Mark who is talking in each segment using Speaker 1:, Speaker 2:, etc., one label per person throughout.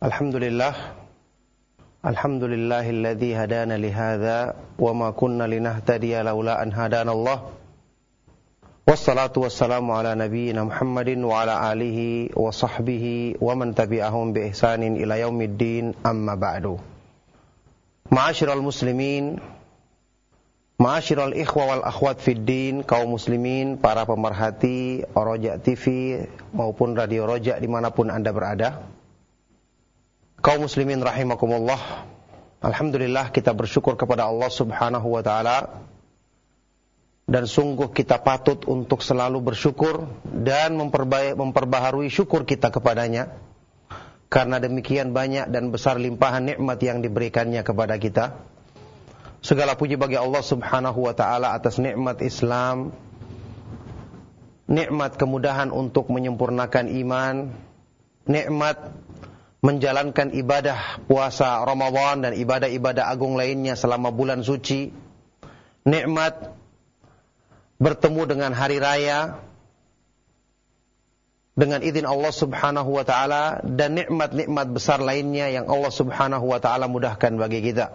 Speaker 1: Alhamdulillahilladzi hadana lihadza wa ma kunna linahtadiya laula an hadanallah. Wassalatu wassalamu ala nabiyyina Muhammadin wa ala alihi wa sahbihi wa man tabi'ahum bi ihsanin ila yaumiddin, amma ba'du. Ma'asyiral muslimin, ma'asyiral ikhwa wal akhwat fid din, kaum muslimin, para pemerhati Roja TV maupun Radio Roja dimanapun Anda berada. Kaum muslimin rahimakumullah. Alhamdulillah, kita bersyukur kepada Allah subhanahu wa ta'ala. Dan sungguh kita patut untuk selalu bersyukur dan memperbaharui syukur kita kepadanya. Karena demikian banyak dan besar limpahan nikmat yang diberikannya kepada kita. Segala puji bagi Allah subhanahu wa ta'ala atas nikmat Islam, nikmat kemudahan untuk menyempurnakan iman, nikmat menjalankan ibadah puasa Ramadan dan ibadah-ibadah agung lainnya selama bulan suci, nikmat bertemu dengan hari raya dengan izin Allah subhanahu wa ta'ala, dan nikmat-nikmat besar lainnya yang Allah subhanahu wa ta'ala mudahkan bagi kita.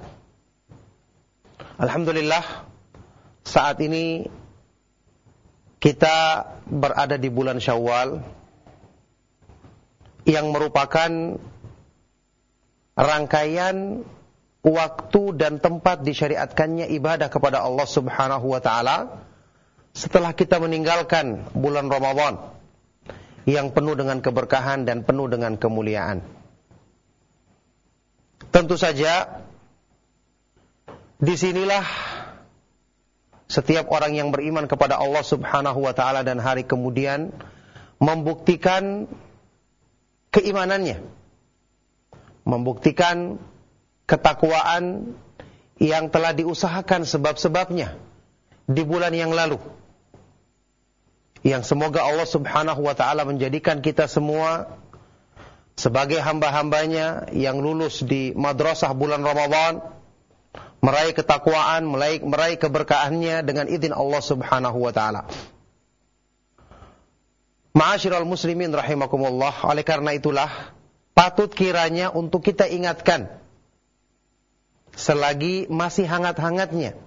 Speaker 1: Alhamdulillah, saat ini kita berada di bulan Syawal yang merupakan rangkaian waktu dan tempat disyariatkannya ibadah kepada Allah subhanahu wa ta'ala setelah kita meninggalkan bulan Ramadan yang penuh dengan keberkahan dan penuh dengan kemuliaan. Tentu saja disinilah setiap orang yang beriman kepada Allah subhanahu wa ta'ala dan hari kemudian membuktikan keimanannya, membuktikan ketakwaan yang telah diusahakan sebab-sebabnya di bulan yang lalu. Yang semoga Allah subhanahu wa ta'ala menjadikan kita semua sebagai hamba-hambanya yang lulus di madrasah bulan Ramadan, meraih ketakwaan, meraih keberkahannya dengan izin Allah subhanahu wa ta'ala. Ma'asyiral muslimin rahimakumullah, oleh karena itulah patut kiranya untuk kita ingatkan selagi masih hangat-hangatnya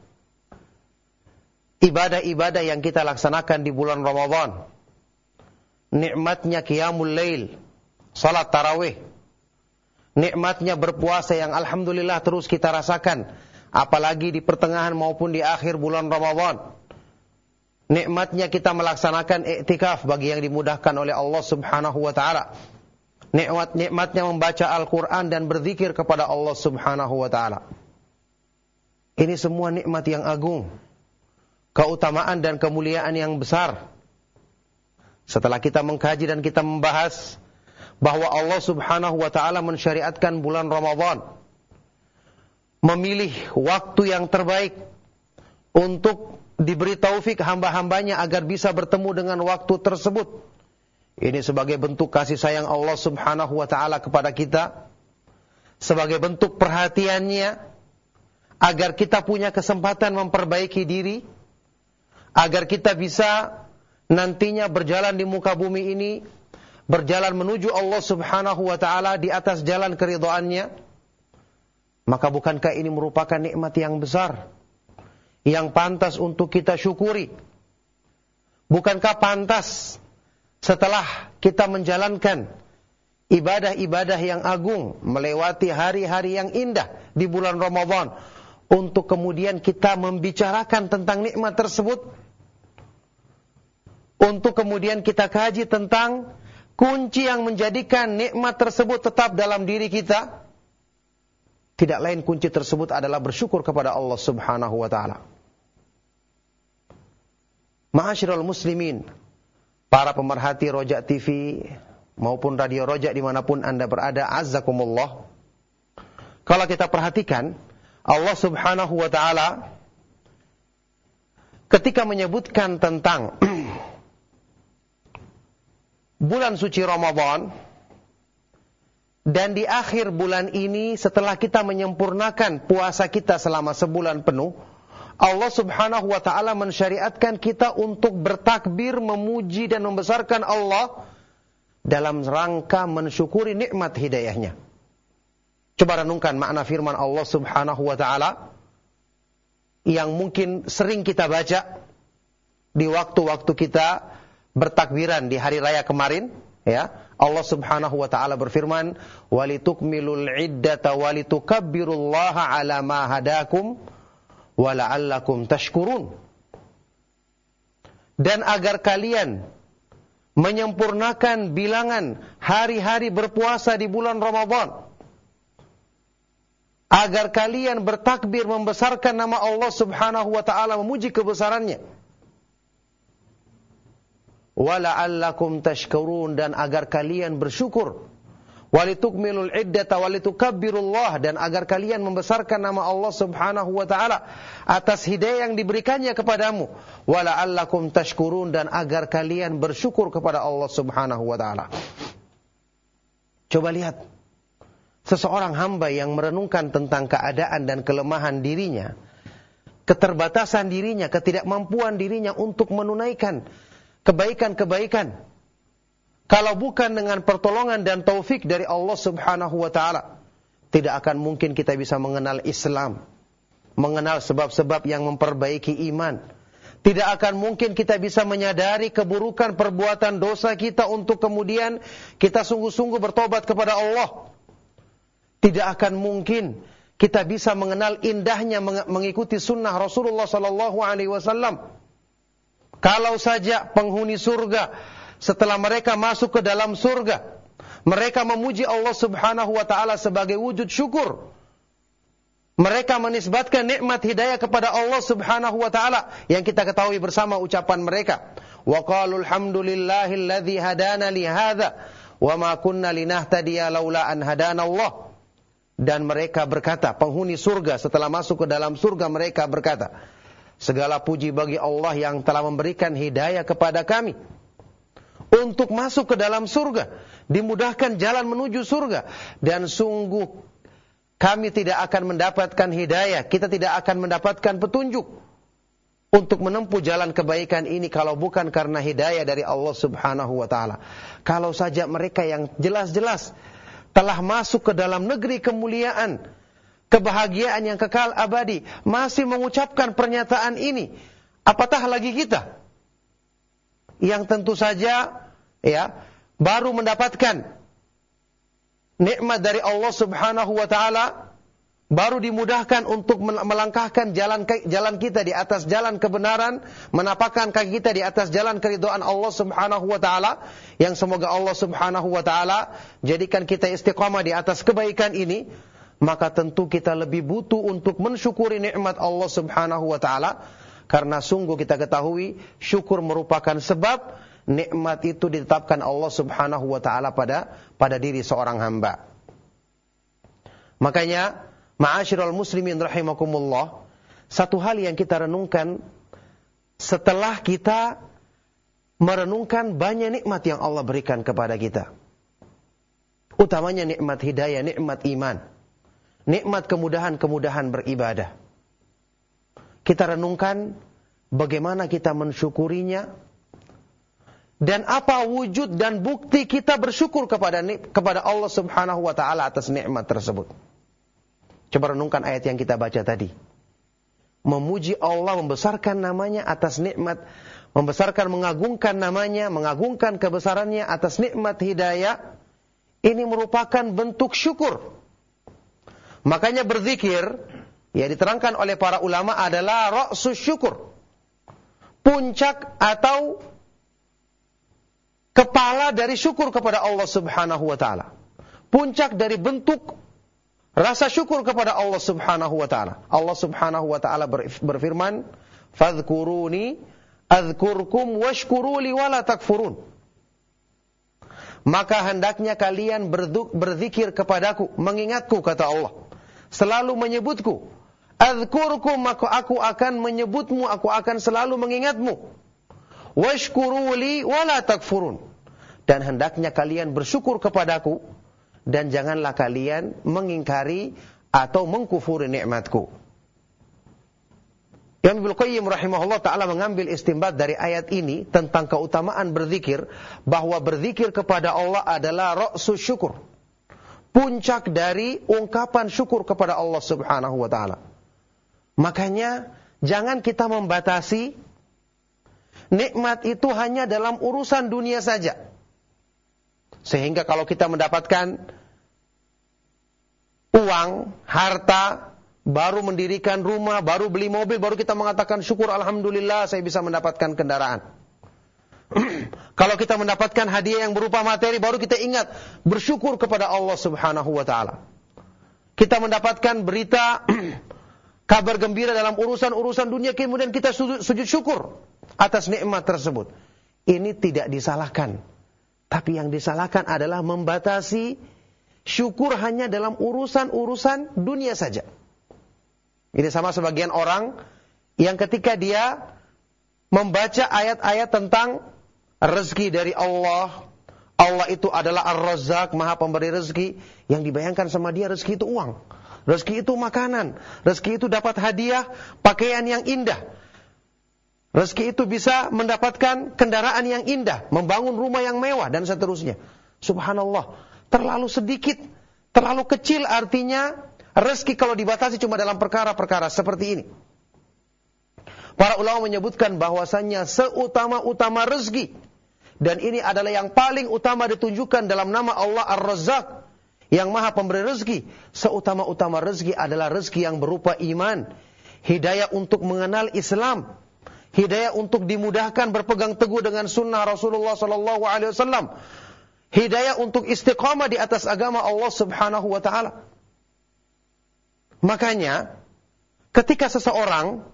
Speaker 1: ibadah-ibadah yang kita laksanakan di bulan Ramadan, nikmatnya qiyamul lail, salat tarawih, nikmatnya berpuasa yang alhamdulillah terus kita rasakan, apalagi di pertengahan maupun di akhir bulan Ramadan. Nikmatnya kita melaksanakan iktikaf bagi yang dimudahkan oleh Allah subhanahu wa ta'ala. Nikmatnya membaca Al-Quran dan berzikir kepada Allah subhanahu wa ta'ala. Ini semua nikmat yang agung, keutamaan dan kemuliaan yang besar. Setelah kita mengkaji dan kita membahas bahwa Allah subhanahu wa ta'ala mensyariatkan bulan Ramadan, memilih waktu yang terbaik untuk diberi taufik hamba-hambanya agar bisa bertemu dengan waktu tersebut. Ini sebagai bentuk kasih sayang Allah subhanahu wa ta'ala kepada kita, sebagai bentuk perhatiannya agar kita punya kesempatan memperbaiki diri, agar kita bisa nantinya berjalan di muka bumi ini, berjalan menuju Allah subhanahu wa ta'ala di atas jalan keridhaannya. Maka bukankah ini merupakan nikmat yang besar yang pantas untuk kita syukuri? Bukankah pantas setelah kita menjalankan ibadah-ibadah yang agung, melewati hari-hari yang indah di bulan Ramadan, untuk kemudian kita membicarakan tentang nikmat tersebut, untuk kemudian kita kaji tentang kunci yang menjadikan nikmat tersebut tetap dalam diri kita? Tidak lain kunci tersebut adalah bersyukur kepada Allah subhanahu wa ta'ala. Ma'asyiral muslimin, para pemerhati Roja TV maupun Radio Roja dimanapun Anda berada, azzakumullah. Kalau kita perhatikan, Allah subhanahu wa ta'ala ketika menyebutkan tentang bulan suci Ramadan, dan di akhir bulan ini setelah kita menyempurnakan puasa kita selama sebulan penuh, Allah subhanahu wa ta'ala mensyariatkan kita untuk bertakbir, memuji dan membesarkan Allah dalam rangka mensyukuri nikmat hidayahnya. Coba renungkan makna firman Allah Subhanahu wa taala yang mungkin sering kita baca di waktu-waktu kita bertakbiran di hari raya kemarin, ya. Allah Subhanahu wa taala berfirman, "Walitukmilul iddata walitukabbirullaha 'ala ma hadakum wa la'allakum tashkurun." Dan agar kalian menyempurnakan bilangan hari-hari berpuasa di bulan Ramadan, agar kalian bertakbir membesarkan nama Allah Subhanahu wa taala, memuji kebesarannya. Wala'allakum tashkurun, dan agar kalian bersyukur. Walitukmilul iddata walitukabbirullaha, dan agar kalian membesarkan nama Allah Subhanahu wa taala atas hidayah yang diberikannya kepadamu. Wala'allakum tashkurun, dan agar kalian bersyukur kepada Allah Subhanahu wa taala. Coba lihat seseorang hamba yang merenungkan tentang keadaan dan kelemahan dirinya, keterbatasan dirinya, ketidakmampuan dirinya untuk menunaikan kebaikan-kebaikan. Kalau bukan dengan pertolongan dan taufik dari Allah Subhanahu wa taala, tidak akan mungkin kita bisa mengenal Islam, mengenal sebab-sebab yang memperbaiki iman. Tidak akan mungkin kita bisa menyadari keburukan perbuatan dosa kita untuk kemudian kita sungguh-sungguh bertobat kepada Allah. Tidak akan mungkin kita bisa mengenal indahnya mengikuti sunnah Rasulullah sallallahu alaihi wasallam. Kalau saja penghuni surga setelah mereka masuk ke dalam surga, mereka memuji Allah Subhanahu wa taala sebagai wujud syukur. Mereka menisbatkan nikmat hidayah kepada Allah Subhanahu wa taala yang kita ketahui bersama ucapan mereka. Wa qalu alhamdulillahilladzi hadana li hadza wa ma kunna linahtadiya laula an hadana Allah. Dan mereka berkata, penghuni surga setelah masuk ke dalam surga mereka berkata, segala puji bagi Allah yang telah memberikan hidayah kepada kami untuk masuk ke dalam surga, dimudahkan jalan menuju surga. Dan sungguh kami tidak akan mendapatkan hidayah, kita tidak akan mendapatkan petunjuk untuk menempuh jalan kebaikan ini kalau bukan karena hidayah dari Allah Subhanahu wa taala. Kalau saja mereka yang jelas-jelas telah masuk ke dalam negeri kemuliaan, kebahagiaan yang kekal abadi, masih mengucapkan pernyataan ini, apatah lagi kita yang tentu saja baru mendapatkan nikmat dari Allah Subhanahu wa taala, baru dimudahkan untuk melangkahkan jalan kita di atas jalan kebenaran, menapakkan kaki kita di atas jalan keridhaan Allah Subhanahu wa taala, yang semoga Allah Subhanahu wa taala jadikan kita istiqamah di atas kebaikan ini. Maka tentu kita lebih butuh untuk mensyukuri nikmat Allah Subhanahu wa taala, karena sungguh kita ketahui syukur merupakan sebab nikmat itu ditetapkan Allah Subhanahu wa taala pada diri seorang hamba. Makanya ma'asyiral muslimin rahimakumullah, satu hal yang kita renungkan setelah kita merenungkan banyak nikmat yang Allah berikan kepada kita, utamanya nikmat hidayah, nikmat iman, nikmat kemudahan-kemudahan beribadah. Kita renungkan bagaimana kita mensyukurinya dan apa wujud dan bukti kita bersyukur kepada Allah Subhanahu wa taala atas nikmat tersebut. Coba renungkan ayat yang kita baca tadi. Memuji Allah, membesarkan namanya atas nikmat, membesarkan, mengagungkan namanya, mengagungkan kebesarannya atas nikmat hidayah. Ini merupakan bentuk syukur. Makanya berzikir, ya, diterangkan oleh para ulama adalah ra'sus syukur. Puncak atau kepala dari syukur kepada Allah Subhanahu wa taala. Puncak dari bentuk rasa syukur kepada Allah Subhanahu wa taala. Allah Subhanahu wa taala berfirman, "Fadhkuruni adzkurkum washkuru li wala takfurun." Maka hendaknya kalian berzikir kepadaku, mengingatku, kata Allah, selalu menyebutku. Adzkurkum, maka aku akan menyebutmu, aku akan selalu mengingatmu. Washkuru li wala takfurun. Dan hendaknya kalian bersyukur kepadaku, dan janganlah kalian mengingkari atau mengkufuri nikmatku. Imam Ibnu Qayyim rahimahullah ta'ala mengambil istinbat dari ayat ini tentang keutamaan berzikir, bahwa berzikir kepada Allah adalah ra'sus syukur, puncak dari ungkapan syukur kepada Allah Subhanahu wa taala. Makanya jangan kita membatasi nikmat itu hanya dalam urusan dunia saja. Sehingga kalau kita mendapatkan uang, harta, baru mendirikan rumah, baru beli mobil, baru kita mengatakan syukur alhamdulillah saya bisa mendapatkan kendaraan. Kalau kita mendapatkan hadiah yang berupa materi, baru kita ingat bersyukur kepada Allah Subhanahu wa taala. Kita mendapatkan berita kabar gembira dalam urusan-urusan dunia, kemudian kita sujud syukur atas nikmat tersebut. Ini tidak disalahkan. Tapi yang disalahkan adalah membatasi syukur hanya dalam urusan-urusan dunia saja. Ini sama sebagian orang yang ketika dia membaca ayat-ayat tentang rezeki dari Allah, Allah itu adalah Ar-Razzaq, Maha Pemberi rezeki, yang dibayangkan sama dia rezeki itu uang, rezeki itu makanan, rezeki itu dapat hadiah, pakaian yang indah, rezeki itu bisa mendapatkan kendaraan yang indah, membangun rumah yang mewah, dan seterusnya. Subhanallah, terlalu sedikit, terlalu kecil artinya rezeki kalau dibatasi cuma dalam perkara-perkara seperti ini. Para ulama menyebutkan bahwasannya seutama-utama rezeki, dan ini adalah yang paling utama ditunjukkan dalam nama Allah Ar-Razzaq, yang Maha Pemberi rezeki. Seutama-utama rezeki adalah rezeki yang berupa iman, hidayah untuk mengenal Islam, hidayah untuk dimudahkan berpegang teguh dengan sunnah Rasulullah SAW, hidayah untuk istiqamah di atas agama Allah Subhanahu wa taala. Makanya ketika seseorang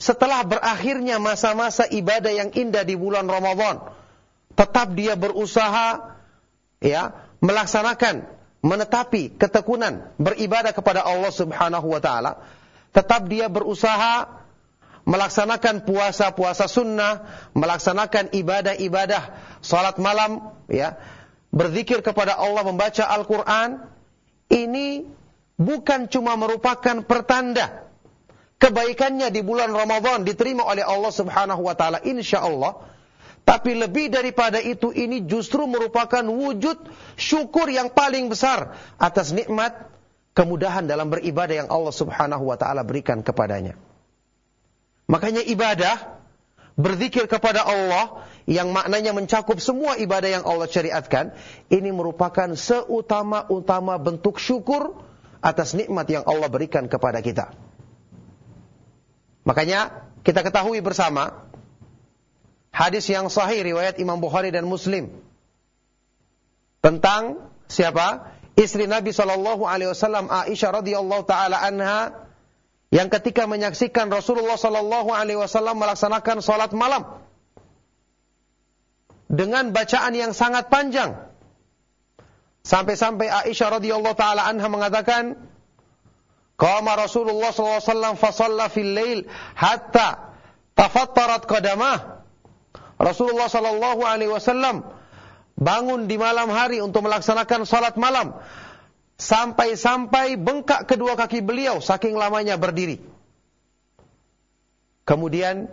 Speaker 1: setelah berakhirnya masa-masa ibadah yang indah di bulan Ramadan, tetap dia berusaha melaksanakan, menetapi ketekunan beribadah kepada Allah Subhanahu wa taala, tetap dia berusaha melaksanakan puasa-puasa sunnah, melaksanakan ibadah-ibadah salat malam, berzikir kepada Allah, membaca Al-Qur'an. Ini bukan cuma merupakan pertanda kebaikannya di bulan Ramadan diterima oleh Allah Subhanahu wa taala insyaallah, tapi lebih daripada itu, ini justru merupakan wujud syukur yang paling besar atas nikmat kemudahan dalam beribadah yang Allah Subhanahu wa taala berikan kepadanya. Makanya ibadah berzikir kepada Allah yang maknanya mencakup semua ibadah yang Allah syariatkan, ini merupakan seutama-utama bentuk syukur atas nikmat yang Allah berikan kepada kita. Makanya kita ketahui bersama hadis yang sahih riwayat Imam Bukhari dan Muslim tentang siapa? Istri Nabi SAW, Aisyah radhiyallahu taala anha, yang ketika menyaksikan Rasulullah SAW melaksanakan salat malam dengan bacaan yang sangat panjang, sampai-sampai Aisyah radhiyallahu taala anha mengatakan, qama Rasulullah SAW fasalla fil lail hatta tafattarat qadamah. Rasulullah SAW bangun di malam hari untuk melaksanakan salat malam, sampai-sampai bengkak kedua kaki beliau saking lamanya berdiri. Kemudian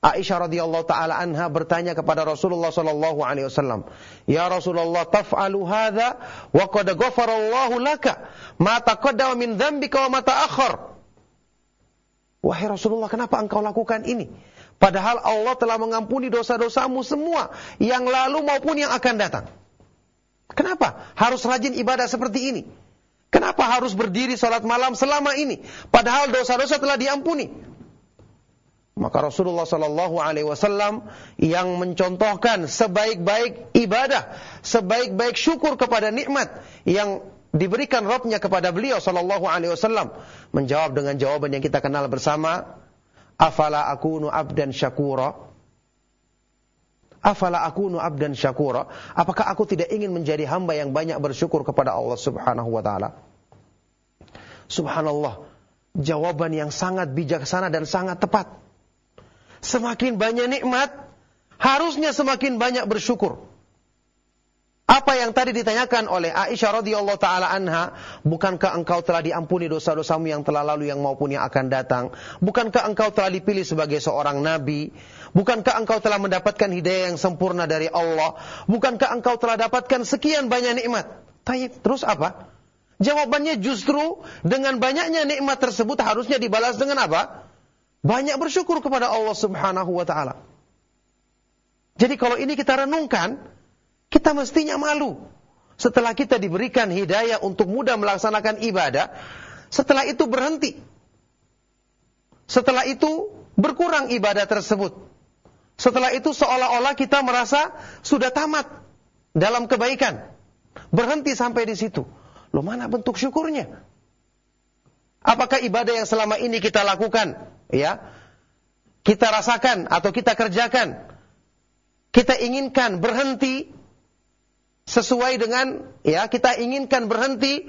Speaker 1: Aisyah radhiyallahu taala anha bertanya kepada Rasulullah SAW, "Ya Rasulullah, taf'alu hadza wa qad ghafarallahu laka ma taqaddama min dzambika wa ma ta'akhkhar." Wahai Rasulullah, kenapa engkau lakukan ini? Padahal Allah telah mengampuni dosa-dosamu semua yang lalu maupun yang akan datang. Kenapa harus rajin ibadah seperti ini? Kenapa harus berdiri salat malam selama ini? Padahal dosa-dosa telah diampuni. Maka Rasulullah SAW yang mencontohkan sebaik-baik ibadah, sebaik-baik syukur kepada nikmat yang diberikan Rabbnya kepada beliau SAW, menjawab dengan jawaban yang kita kenal bersama, afala akunu abdan syakura. Afala akunu abdan syakura. Apakah aku tidak ingin menjadi hamba yang banyak bersyukur kepada Allah Subhanahu wa taala? Subhanallah, jawaban yang sangat bijaksana dan sangat tepat. Semakin banyak nikmat, harusnya semakin banyak bersyukur. Apa yang tadi ditanyakan oleh Aisyah radhiyallahu taala anha, bukankah engkau telah diampuni dosa-dosamu yang telah lalu yang maupun yang akan datang? Bukankah engkau telah dipilih sebagai seorang nabi? Bukankah engkau telah mendapatkan hidayah yang sempurna dari Allah? Bukankah engkau telah dapatkan sekian banyak nikmat? Taib, terus apa? Jawabannya justru dengan banyaknya nikmat tersebut harusnya dibalas dengan apa? Banyak bersyukur kepada Allah Subhanahu wa taala. Jadi kalau ini kita renungkan, kita mestinya malu. Setelah kita diberikan hidayah untuk mudah melaksanakan ibadah, setelah itu berhenti. Setelah itu berkurang ibadah tersebut. Setelah itu seolah-olah kita merasa sudah tamat dalam kebaikan. Berhenti sampai di situ. Loh, mana bentuk syukurnya? Apakah ibadah yang selama ini kita lakukan, ya, kita rasakan atau kita kerjakan, kita inginkan berhenti sesuai dengan, ya, kita inginkan berhenti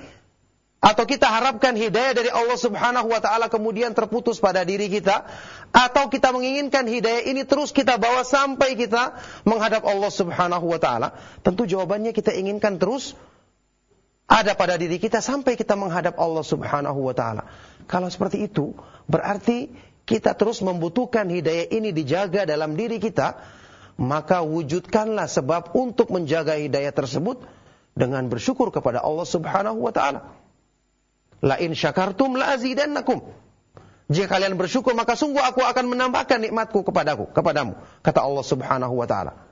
Speaker 1: atau kita harapkan hidayah dari Allah Subhanahu wa taala kemudian terputus pada diri kita, atau kita menginginkan hidayah ini terus kita bawa sampai kita menghadap Allah Subhanahu wa taala? Tentu jawabannya kita inginkan terus ada pada diri kita sampai kita menghadap Allah Subhanahu wa taala. Kalau seperti itu, berarti kita terus membutuhkan hidayah ini dijaga dalam diri kita, maka wujudkanlah sebab untuk menjaga hidayah tersebut dengan bersyukur kepada Allah Subhanahu wa taala. La in syakartum la azidannakum. Jika kalian bersyukur maka sungguh aku akan menambahkan nikmatku kepadamu, kata Allah Subhanahu wa taala.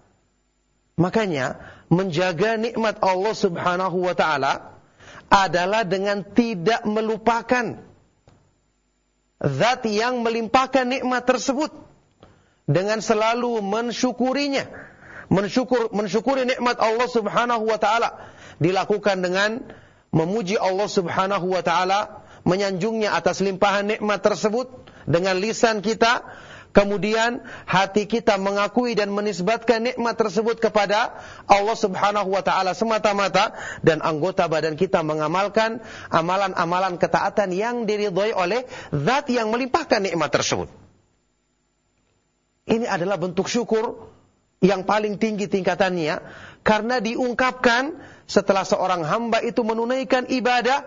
Speaker 1: Makanya menjaga nikmat Allah Subhanahu wa taala adalah dengan tidak melupakan zat yang melimpahkan nikmat tersebut, dengan selalu mensyukurinya. Mensyukuri nikmat Allah Subhanahu wa taala dilakukan dengan memuji Allah Subhanahu wa taala, menyanjungnya atas limpahan nikmat tersebut dengan lisan kita, kemudian hati kita mengakui dan menisbatkan nikmat tersebut kepada Allah Subhanahu wa taala semata-mata, dan anggota badan kita mengamalkan amalan-amalan ketaatan yang diridhai oleh zat yang melimpahkan nikmat tersebut. Ini adalah bentuk syukur yang paling tinggi tingkatannya, karena diungkapkan setelah seorang hamba itu menunaikan ibadah,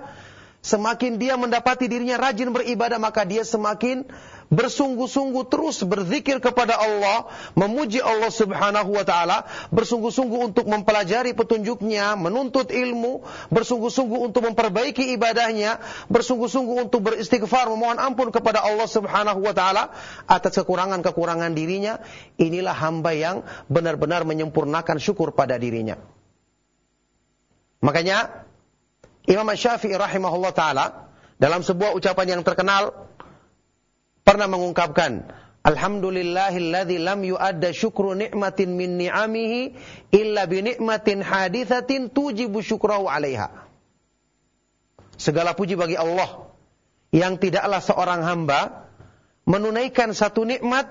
Speaker 1: semakin dia mendapati dirinya rajin beribadah, maka dia semakin bersungguh-sungguh terus berzikir kepada Allah, memuji Allah Subhanahu wa taala, bersungguh-sungguh untuk mempelajari petunjuknya, menuntut ilmu, bersungguh-sungguh untuk memperbaiki ibadahnya, bersungguh-sungguh untuk beristighfar, memohon ampun kepada Allah Subhanahu wa taala atas kekurangan-kekurangan dirinya. Inilah hamba yang benar-benar menyempurnakan syukur pada dirinya. Makanya Imam Syafi'i rahimahullah taala dalam sebuah ucapan yang terkenal pernah mengungkapkan, alhamdulillahilladzi lam yu'adda syukru ni'matin min ni'amihi illa bi ni'matin hadithatin tujibu syukrahu 'alaiha. Segala puji bagi Allah yang tidaklah seorang hamba menunaikan satu nikmat,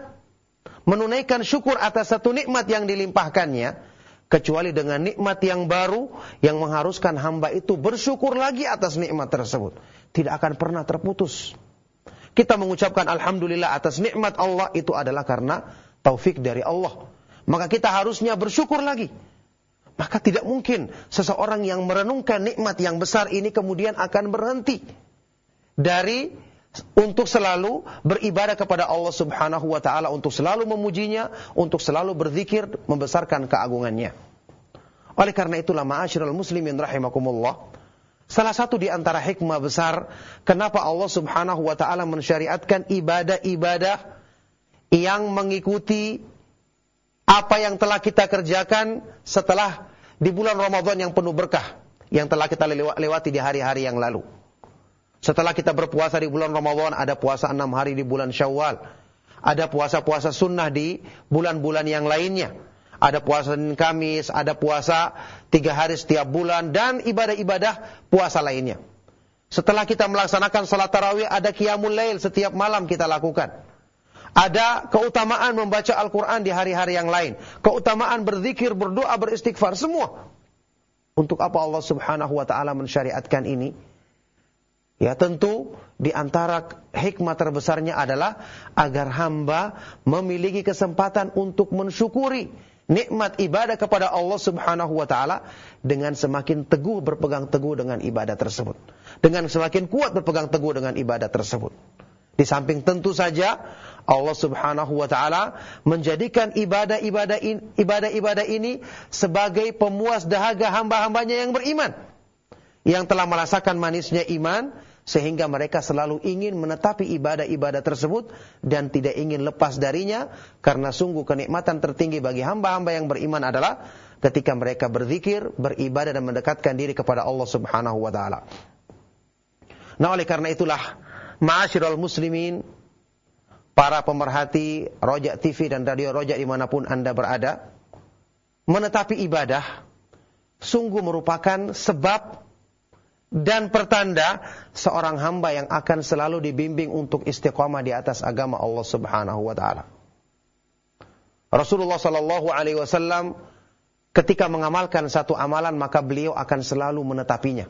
Speaker 1: menunaikan syukur atas satu nikmat yang dilimpahkannya, kecuali dengan nikmat yang baru yang mengharuskan hamba itu bersyukur lagi atas nikmat tersebut. Tidak akan pernah terputus. Kita mengucapkan alhamdulillah atas nikmat Allah itu adalah karena taufik dari Allah. Maka kita harusnya bersyukur lagi. Maka tidak mungkin seseorang yang merenungkan nikmat yang besar ini kemudian akan berhenti dari untuk selalu beribadah kepada Allah Subhanahu wa taala, untuk selalu memujinya, untuk selalu berzikir membesarkan keagungannya. Oleh karena itulah ma'asyiral muslimin rahimakumullah, salah satu di antara hikmah besar kenapa Allah Subhanahu wa taala mensyariatkan ibadah-ibadah yang mengikuti apa yang telah kita kerjakan setelah di bulan Ramadan yang penuh berkah yang telah kita lewati di hari-hari yang lalu. Setelah kita berpuasa di bulan Ramadan, ada puasa 6 hari di bulan Syawal, ada puasa-puasa sunnah di bulan-bulan yang lainnya, ada puasa Senin Kamis, ada puasa 3 hari setiap bulan, dan ibadah-ibadah puasa lainnya. Setelah kita melaksanakan salat tarawih, ada qiyamul lail setiap malam kita lakukan. Ada keutamaan membaca Al-Quran di hari-hari yang lain, keutamaan berzikir, berdoa, beristighfar, semua. Untuk apa Allah Subhanahu wa taala mensyariatkan ini? Ya, tentu di antara hikmah terbesarnya adalah agar hamba memiliki kesempatan untuk mensyukuri nikmat ibadah kepada Allah Subhanahu wa taala dengan semakin teguh berpegang teguh dengan ibadah tersebut, dengan semakin kuat berpegang teguh dengan ibadah tersebut. Di samping tentu saja Allah Subhanahu wa taala menjadikan ibadah-ibadah ini sebagai pemuas dahaga hamba-hambanya yang beriman. yang telah merasakan manisnya iman, sehingga mereka selalu ingin menetapi ibadah-ibadah tersebut dan tidak ingin lepas darinya, karena sungguh kenikmatan tertinggi bagi hamba-hamba yang beriman adalah ketika mereka berzikir, beribadah dan mendekatkan diri kepada Allah Subhanahu wa taala. Nah, oleh karena itulah, ma'asyiral muslimin, para pemerhati Roja TV dan Radio Roja dimanapun Anda berada, menetapi ibadah sungguh merupakan sebab dan pertanda seorang hamba yang akan selalu dibimbing untuk istiqamah di atas agama Allah Subhanahu wa taala. Rasulullah sallallahu alaihi wasallam ketika mengamalkan satu amalan, maka beliau akan selalu menetapinya.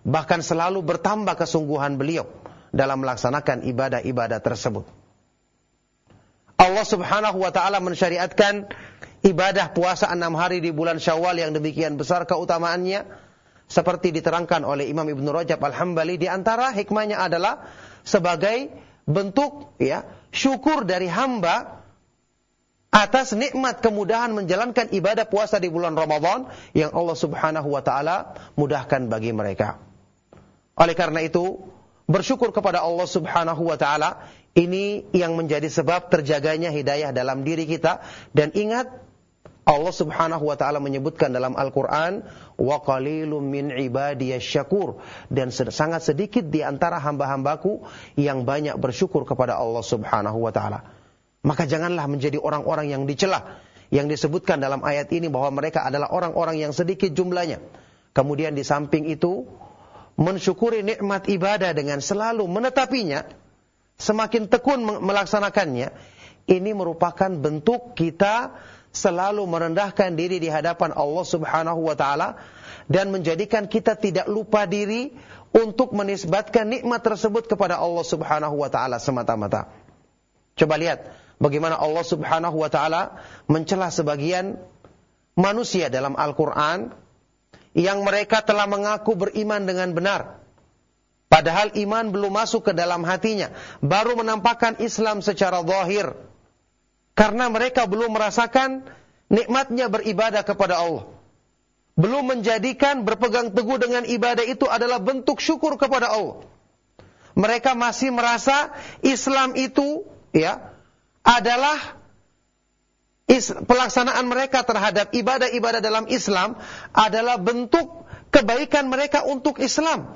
Speaker 1: Bahkan selalu bertambah kesungguhan beliau dalam melaksanakan ibadah-ibadah tersebut. Allah Subhanahu wa taala mensyariatkan ibadah puasa 6 hari di bulan Syawal yang demikian besar keutamaannya, seperti diterangkan oleh Imam Ibn Rajab Al-Hambali. Di antara hikmahnya adalah sebagai bentuk syukur dari hamba atas nikmat kemudahan menjalankan ibadah puasa di bulan Ramadan yang Allah Subhanahu wa taala mudahkan bagi mereka. Oleh karena itu, bersyukur kepada Allah Subhanahu wa taala, ini yang menjadi sebab terjaganya hidayah dalam diri kita. Dan ingat, Allah Subhanahu wa taala menyebutkan dalam Al-Qur'an, wa qalilum min ibadiyasy syakur, dan sangat sedikit di antara hamba-hambaku yang banyak bersyukur kepada Allah Subhanahu wa taala. Maka janganlah menjadi orang-orang yang dicela, yang disebutkan dalam ayat ini bahwa mereka adalah orang-orang yang sedikit jumlahnya. Kemudian di samping itu, mensyukuri nikmat ibadah dengan selalu menetapinya, semakin tekun melaksanakannya, ini merupakan bentuk kita selalu merendahkan diri di hadapan Allah Subhanahu wa taala dan menjadikan kita tidak lupa diri untuk menisbatkan nikmat tersebut kepada Allah Subhanahu wa taala semata-mata. Coba lihat bagaimana Allah Subhanahu wa taala mencela sebagian manusia dalam Al-Qur'an yang mereka telah mengaku beriman dengan benar, padahal iman belum masuk ke dalam hatinya, baru menampakkan Islam secara zahir. Karena mereka belum merasakan nikmatnya beribadah kepada Allah. Belum menjadikan berpegang teguh dengan ibadah itu adalah bentuk syukur kepada Allah. Mereka masih merasa Islam itu adalah pelaksanaan mereka terhadap ibadah-ibadah dalam Islam adalah bentuk kebaikan mereka untuk Islam.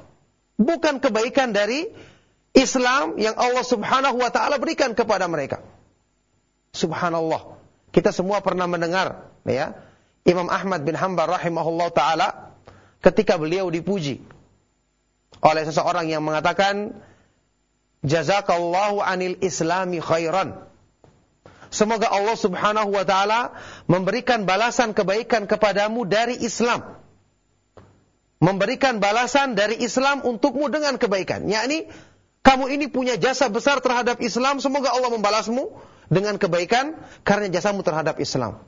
Speaker 1: Bukan kebaikan dari Islam yang Allah Subhanahu wa taala berikan kepada mereka. Subhanallah, kita semua pernah mendengar Imam Ahmad bin Hanbal rahimahullah ta'ala ketika beliau dipuji oleh seseorang yang mengatakan, jazakallahu anil islami khairan, semoga Allah Subhanahu wa ta'ala memberikan balasan kebaikan kepadamu dari Islam, memberikan balasan dari Islam untukmu dengan kebaikan. Yakni kamu ini punya jasa besar terhadap Islam, semoga Allah membalasmu dengan kebaikan karena jasamu terhadap Islam.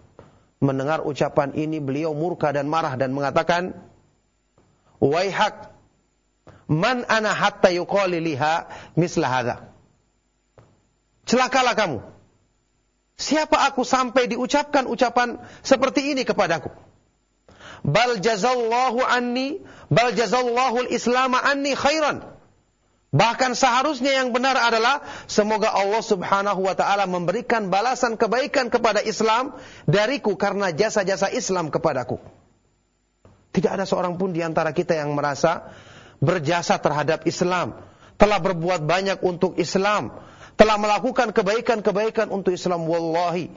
Speaker 1: Mendengar ucapan ini, beliau murka dan marah dan mengatakan, waihak, man ana hatta yuqali liha misla hadza. Celakalah kamu. Siapa aku sampai diucapkan ucapan seperti ini kepadaku? Bal jazallahu al-islam anni khairan. Bahkan seharusnya yang benar adalah semoga Allah Subhanahu wa taala memberikan balasan kebaikan kepada Islam dariku karena jasa-jasa Islam kepadaku. Tidak ada seorang pun di antara kita yang merasa berjasa terhadap Islam, telah berbuat banyak untuk Islam, telah melakukan kebaikan-kebaikan untuk Islam. Wallahi,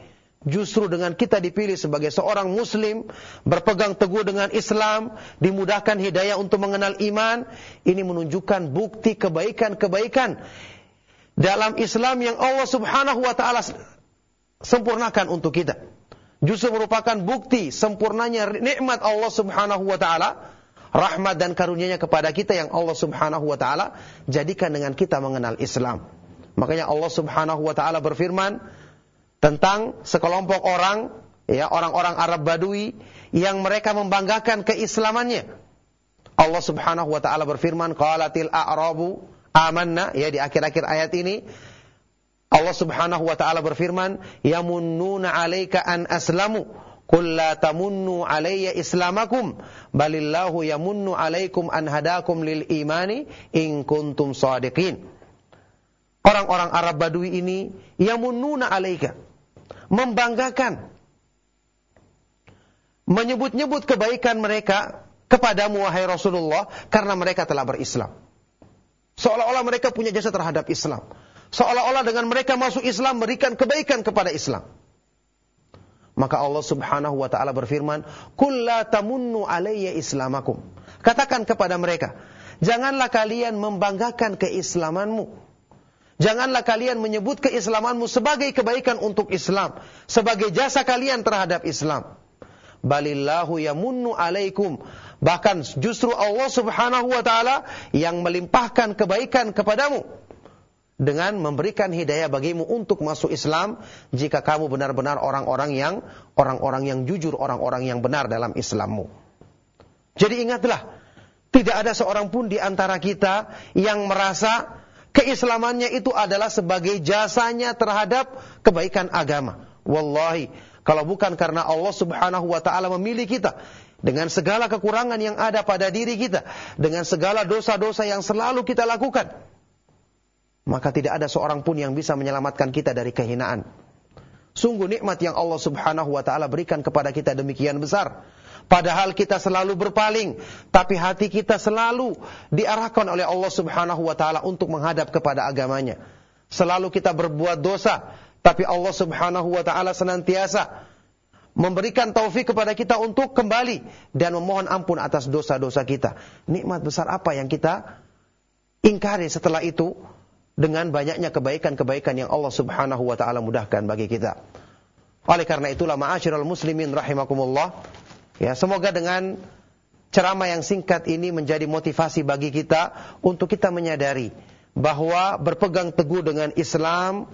Speaker 1: justru dengan kita dipilih sebagai seorang muslim, berpegang teguh dengan Islam, dimudahkan hidayah untuk mengenal iman, ini menunjukkan bukti kebaikan-kebaikan dalam Islam yang Allah Subhanahu wa taala sempurnakan untuk kita. Justru merupakan bukti sempurnanya nikmat Allah Subhanahu wa taala, rahmat dan karunia-Nya kepada kita yang Allah Subhanahu wa taala jadikan dengan kita mengenal Islam. Makanya Allah Subhanahu wa taala berfirman tentang sekelompok orang, orang-orang Arab Badui yang mereka membanggakan keislamannya. Allah Subhanahu wa taala berfirman, qalatil a'rabu amanna, di akhir-akhir ayat ini Allah Subhanahu wa taala berfirman, yamunnuna 'alaika an aslamu, Qul la tamunnu alayya islamakum balillahu yamunnu alaikum an hadakum lil imani in kuntum shadiqin. Orang-orang Arab Badui ini yamunnuna alaika, membanggakan, menyebut-nyebut kebaikan mereka kepadamu wahai Rasulullah karena mereka telah berislam. Seolah-olah mereka punya jasa terhadap Islam. Seolah-olah dengan mereka masuk Islam berikan kebaikan kepada Islam. Maka Allah Subhanahu wa taala berfirman, "Qul la tamunnu alayya islamakum." Katakan kepada mereka, janganlah kalian membanggakan keislamanmu. Janganlah kalian menyebut keislamanmu sebagai kebaikan untuk Islam, sebagai jasa kalian terhadap Islam. Balillahu yamunnu alaikum. Bahkan justru Allah Subhanahu wa taala yang melimpahkan kebaikan kepadamu dengan memberikan hidayah bagimu untuk masuk Islam jika kamu benar-benar orang-orang yang jujur, orang-orang yang benar dalam Islammu. Jadi ingatlah, tidak ada seorang pun di antara kita yang merasa keislamannya itu adalah sebagai jasanya terhadap kebaikan agama. Wallahi, kalau bukan karena Allah Subhanahu wa taala memilih kita dengan segala kekurangan yang ada pada diri kita, dengan segala dosa-dosa yang selalu kita lakukan, maka tidak ada seorang pun yang bisa menyelamatkan kita dari kehinaan. Sungguh nikmat yang Allah Subhanahu wa taala berikan kepada kita demikian besar. Padahal kita selalu berpaling, tapi hati kita selalu diarahkan oleh Allah Subhanahu wa taala untuk menghadap kepada agamanya. Selalu kita berbuat dosa, tapi Allah Subhanahu wa taala senantiasa memberikan taufik kepada kita untuk kembali dan memohon ampun atas dosa-dosa kita. Nikmat besar apa yang kita ingkari setelah itu dengan banyaknya kebaikan-kebaikan yang Allah Subhanahu wa taala mudahkan bagi kita. Oleh karena itulah ma'asyiral muslimin rahimakumullah, ya, semoga dengan ceramah yang singkat ini menjadi motivasi bagi kita untuk kita menyadari bahwa berpegang teguh dengan Islam,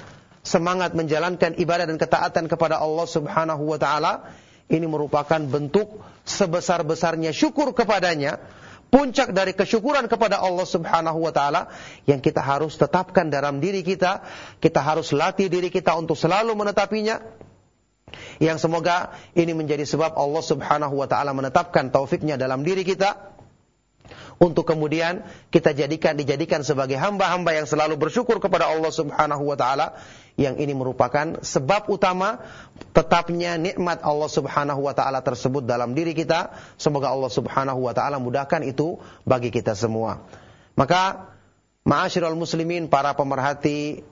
Speaker 1: semangat menjalankan ibadah dan ketaatan kepada Allah Subhanahu wa taala, ini merupakan bentuk sebesar-besarnya syukur kepadanya. Puncak dari kesyukuran kepada Allah Subhanahu wa taala yang kita harus tetapkan dalam diri kita. Kita harus latih diri kita untuk selalu menetapinya. Yang semoga ini menjadi sebab Allah Subhanahu wa taala menetapkan taufiknya dalam diri kita, untuk kemudian kita dijadikan sebagai hamba-hamba yang selalu bersyukur kepada Allah Subhanahu wa taala, yang ini merupakan sebab utama tetapnya nikmat Allah Subhanahu wa taala tersebut dalam diri kita. Semoga Allah Subhanahu wa taala mudahkan itu bagi kita semua. Maka ma'asyiral muslimin, para pemerhati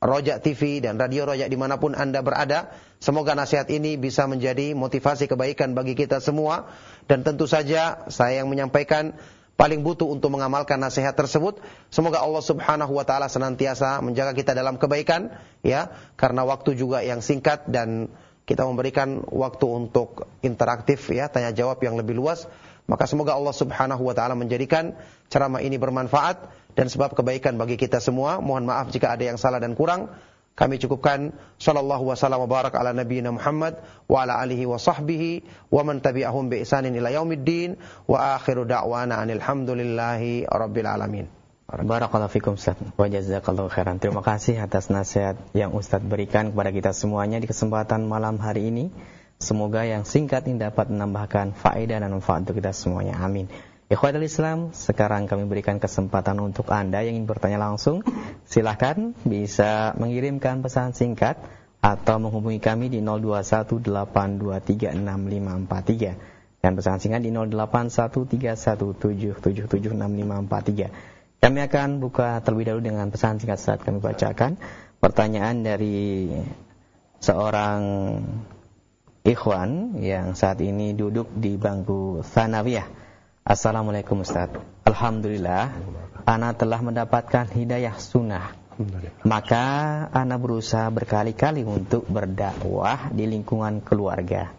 Speaker 1: Roja TV dan Radio Roja dimanapun Anda berada, semoga nasihat ini bisa menjadi motivasi kebaikan bagi kita semua. Dan tentu saja saya yang menyampaikan paling butuh untuk mengamalkan nasihat tersebut. Semoga Allah Subhanahu wa taala senantiasa menjaga kita dalam kebaikan, ya, karena waktu juga yang singkat dan kita memberikan waktu untuk interaktif, ya, tanya jawab yang lebih luas. Maka semoga Allah Subhanahu wa taala menjadikan ceramah ini bermanfaat dan sebab kebaikan bagi kita semua. Mohon maaf jika ada yang salah dan kurang. Kami cukupkan. Sallallahu wasallam wa barak ala nabiyyina Muhammad wa ala alihi wa sahbihi wa man tabi'ahum bi ihsanin ila yaumiddin wa akhiru da'wana anil hamdulillahi rabbil alamin.
Speaker 2: Barakallahu fikum Ustaz wa jazakallahu khairan. Terima kasih atas nasihat yang Ustaz berikan kepada kita semuanya di kesempatan malam hari ini. Semoga yang singkat ini dapat menambahkan faedah dan manfaat untuk kita semuanya. Amin. Ikhwatul Islam, sekarang kami berikan kesempatan untuk Anda yang ingin bertanya langsung. Silahkan bisa mengirimkan pesan singkat atau menghubungi kami di 0218236543 dan pesan singkat di 081317776543. Kami akan buka terlebih dahulu dengan pesan singkat saat kami bacakan pertanyaan dari seorang ikhwan yang saat ini duduk di bangku tsanawiyah. Assalamualaikum Ustaz. Alhamdulillah, ana telah mendapatkan hidayah sunnah. Maka ana berusaha berkali-kali untuk berdakwah di lingkungan keluarga.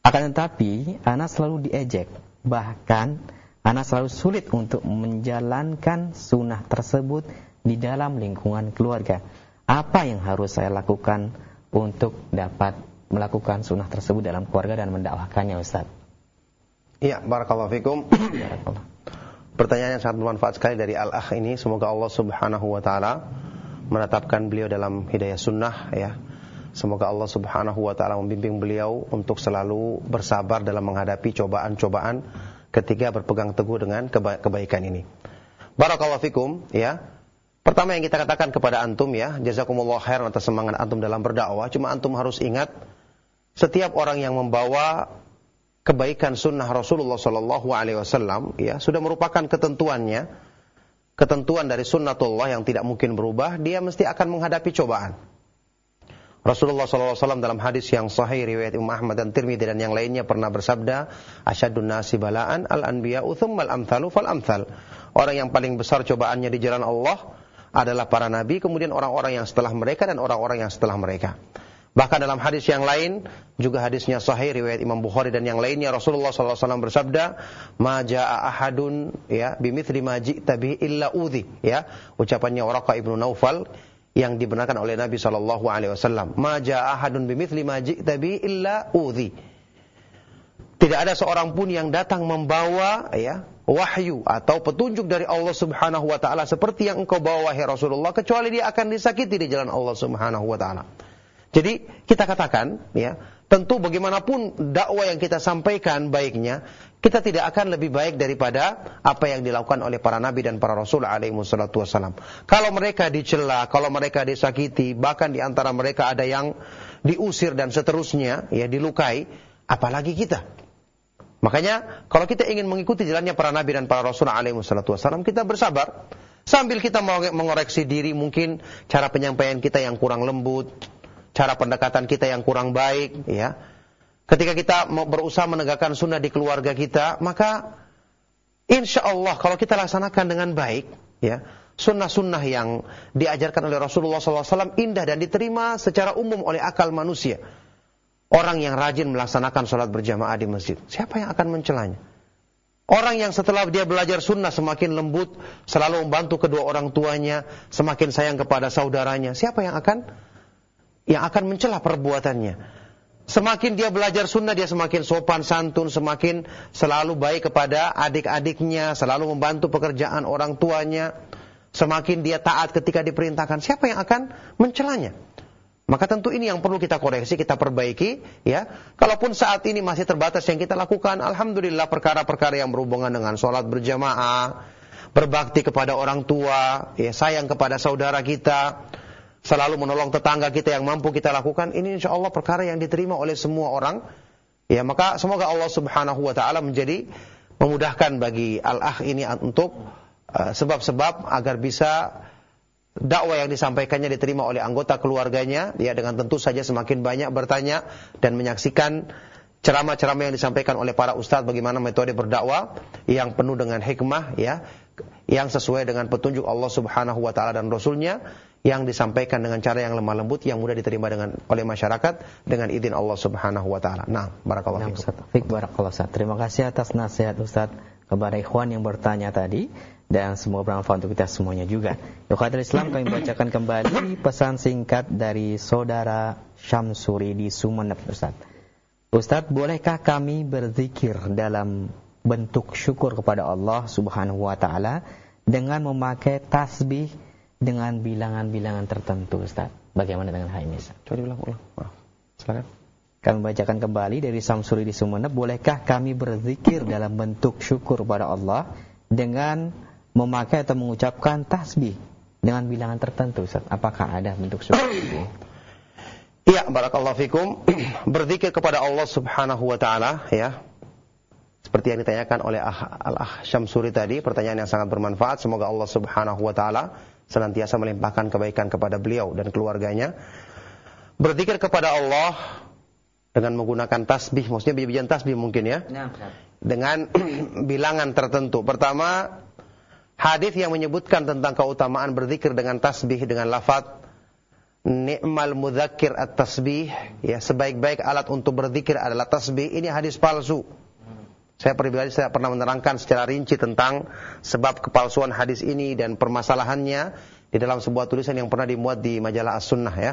Speaker 2: Akan tetapi, ana selalu diejek. Bahkan, ana selalu sulit untuk menjalankan sunnah tersebut di dalam lingkungan keluarga. Apa yang harus saya lakukan untuk dapat melakukan sunnah tersebut dalam keluarga dan mendakwahkannya, Ustaz?
Speaker 1: Ya, barakallahu fikum. Pertanyaan yang sangat bermanfaat sekali dari Al-Akh ini. Semoga Allah Subhanahu wa taala menetapkan beliau dalam hidayah sunnah, ya. Semoga Allah Subhanahu wa taala membimbing beliau untuk selalu bersabar dalam menghadapi cobaan-cobaan ketika berpegang teguh dengan kebaikan ini. Barakallahu fikum, ya. Pertama yang kita katakan kepada antum, ya, jazakumullah khairan atas semangat antum dalam berdakwah. Cuma antum harus ingat, setiap orang yang membawa kebaikan sunnah Rasulullah sallallahu alaihi wasallam, ya, sudah merupakan ketentuannya, ketentuan dari sunnatullah yang tidak mungkin berubah, dia mesti akan menghadapi cobaan. Rasulullah SAW dalam hadis yang sahih riwayat Imam Ahmad dan Tirmidzi dan yang lainnya pernah bersabda, asyadun nasi bala'an al-anbiya'u tsummal amthalu fal amthal. Orang yang paling besar cobaannya di jalan Allah adalah para nabi, kemudian orang-orang yang setelah mereka dan orang-orang yang setelah mereka. Bahkan dalam hadis yang lain, juga hadisnya sahih riwayat Imam Bukhari dan yang lainnya, Rasulullah SAW bersabda, ma jaa ahadun, ya, bimithli ma ji'ta bihi illa udhi, ya. Ucapannya Waraqah ibnu Naufal yang dibenarkan oleh Nabi SAW. Ma jaa ahadun bimithli ma ji'ta bihi illa udhi. Tidak ada seorang pun yang datang membawa, ya, wahyu atau petunjuk dari Allah Subhanahu wa taala seperti yang engkau bawa wahai Rasulullah, kecuali dia akan disakiti di jalan Allah Subhanahu wa taala. Jadi kita katakan, ya, tentu bagaimanapun dakwah yang kita sampaikan baiknya, kita tidak akan lebih baik daripada apa yang dilakukan oleh para nabi dan para rasul alaihi wassalatu wassalam. Kalau mereka dicela, kalau mereka disakiti, bahkan di antara mereka ada yang diusir dan seterusnya, ya, dilukai, apalagi kita. Makanya kalau kita ingin mengikuti jalannya para nabi dan para rasul alaihi wassalatu wassalam, kita bersabar sambil kita mengoreksi diri, mungkin cara penyampaian kita yang kurang lembut, cara pendekatan kita yang kurang baik, ya. Ketika kita berusaha menegakkan sunnah di keluarga kita, maka insya Allah kalau kita laksanakan dengan baik, ya, sunnah-sunnah yang diajarkan oleh Rasulullah SAW indah dan diterima secara umum oleh akal manusia. Orang yang rajin melaksanakan sholat berjamaah di masjid, siapa yang akan mencelanya? Orang yang setelah dia belajar sunnah semakin lembut, selalu membantu kedua orang tuanya, semakin sayang kepada saudaranya, siapa yang akan mencela perbuatannya? Semakin dia belajar sunnah, dia semakin sopan santun, semakin selalu baik kepada adik-adiknya, selalu membantu pekerjaan orang tuanya, semakin dia taat ketika diperintahkan. Siapa yang akan mencelanya? Maka tentu ini yang perlu kita koreksi, kita perbaiki, ya. Kalaupun saat ini masih terbatas yang kita lakukan, alhamdulillah perkara-perkara yang berhubungan dengan sholat berjamaah, berbakti kepada orang tua, ya, sayang kepada saudara kita, selalu menolong tetangga kita yang mampu kita lakukan, ini insya Allah perkara yang diterima oleh semua orang. Ya, maka semoga Allah Subhanahu wa taala memudahkan bagi al-akh ini untuk sebab-sebab agar bisa dakwah yang disampaikannya diterima oleh anggota keluarganya, ya, dengan tentu saja semakin banyak bertanya dan menyaksikan ceramah-ceramah yang disampaikan oleh para ustadz bagaimana metode berdakwah yang penuh dengan hikmah, ya, yang sesuai dengan petunjuk Allah Subhanahu wa taala dan Rasulnya, yang disampaikan dengan cara yang lemah lembut, yang mudah diterima oleh masyarakat dengan izin Allah Subhanahu wa taala. Nah, barakallahu fikum.
Speaker 2: Barakallahu Ustaz. Terima kasih atas nasihat Ustaz kepada ikhwan yang bertanya tadi, dan semoga bermanfaat untuk kita semuanya juga. Ikhwatul Islam, kami bacakan kembali pesan singkat dari saudara Syamsuri di Sumeneb, Ustaz. Ustaz, bolehkah kami berzikir dalam bentuk syukur kepada Allah Subhanahu wa taala dengan memakai tasbih dengan bilangan-bilangan tertentu, Ustaz? Bagaimana dengan hal ini, Ustaz?
Speaker 1: Coba diulang. Silakan.
Speaker 2: Kami bacakan kembali dari Samsuri di Sumeneb. Bolehkah kami berzikir dalam bentuk syukur kepada Allah dengan memakai atau mengucapkan tasbih dengan bilangan tertentu, Ustaz? Apakah ada bentuk syukur ini?
Speaker 1: Iya, barakallahu fikum. Berzikir kepada Allah Subhanahu wa taala, ya. Seperti yang ditanyakan oleh Al-Akh Syamsuri tadi, pertanyaan yang sangat bermanfaat. Semoga Allah Subhanahu wa taala senantiasa melimpahkan kebaikan kepada beliau dan keluarganya. Berzikir kepada Allah dengan menggunakan tasbih, maksudnya biji-bijian tasbih mungkin, ya. Dengan bilangan tertentu. Pertama, hadis yang menyebutkan tentang keutamaan berzikir dengan tasbih dengan lafaz ni'mal mudzakir at-tasbih, ya, sebaik-baik alat untuk berzikir adalah tasbih. Ini hadis palsu. Saya pribadi pernah menerangkan secara rinci tentang sebab kepalsuan hadis ini dan permasalahannya di dalam sebuah tulisan yang pernah dimuat di majalah As-Sunnah, ya.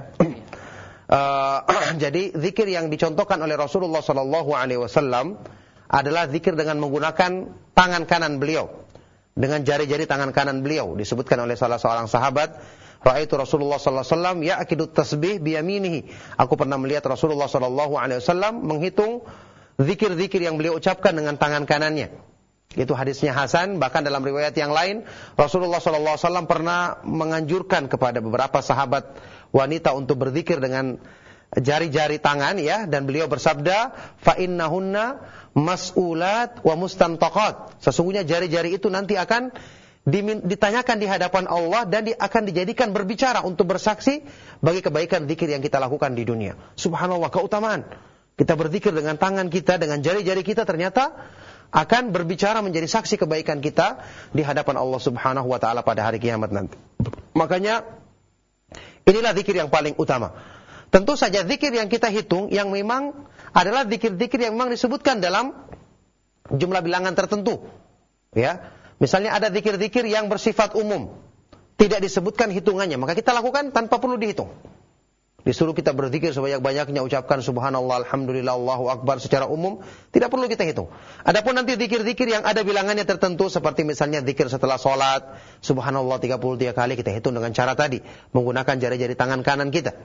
Speaker 1: Jadi zikir yang dicontohkan oleh Rasulullah SAW adalah zikir dengan menggunakan tangan kanan beliau, dengan jari-jari tangan kanan beliau. Disebutkan oleh salah seorang sahabat Ra'aitu Rasulullah sallallahu alaihi wasallam ya'kidu tasbih biyaminihi. Aku pernah melihat Rasulullah sallallahu alaihi wasallam menghitung zikir-zikir yang beliau ucapkan dengan tangan kanannya. Itu hadisnya hasan. Bahkan dalam riwayat yang lain, Rasulullah sallallahu alaihi wasallam pernah menganjurkan kepada beberapa sahabat wanita untuk berzikir dengan jari-jari tangan, ya, dan beliau bersabda, fa innahunna mas'ulat wa mustantaqat. Sesungguhnya jari-jari itu nanti akan ditanyakan di hadapan Allah dan akan dijadikan berbicara untuk bersaksi bagi kebaikan zikir yang kita lakukan di dunia. Subhanallah, keutamaan kita berzikir dengan tangan kita, dengan jari-jari kita, ternyata akan berbicara menjadi saksi kebaikan kita di hadapan Allah Subhanahu wa taala pada hari kiamat nanti. Makanya inilah zikir yang paling utama. Tentu saja zikir yang kita hitung yang memang adalah zikir-zikir yang memang disebutkan dalam jumlah bilangan tertentu. Ya, misalnya ada zikir-zikir yang bersifat umum, tidak disebutkan hitungannya, maka kita lakukan tanpa perlu dihitung. Disuruh kita berzikir sebanyak-banyaknya, ucapkan subhanallah, alhamdulillah, Allahu akbar secara umum, tidak perlu kita hitung. Adapun nanti zikir-zikir yang ada bilangannya tertentu, seperti misalnya zikir setelah sholat, subhanallah 33 kali, kita hitung dengan cara tadi, menggunakan jari-jari tangan kanan kita.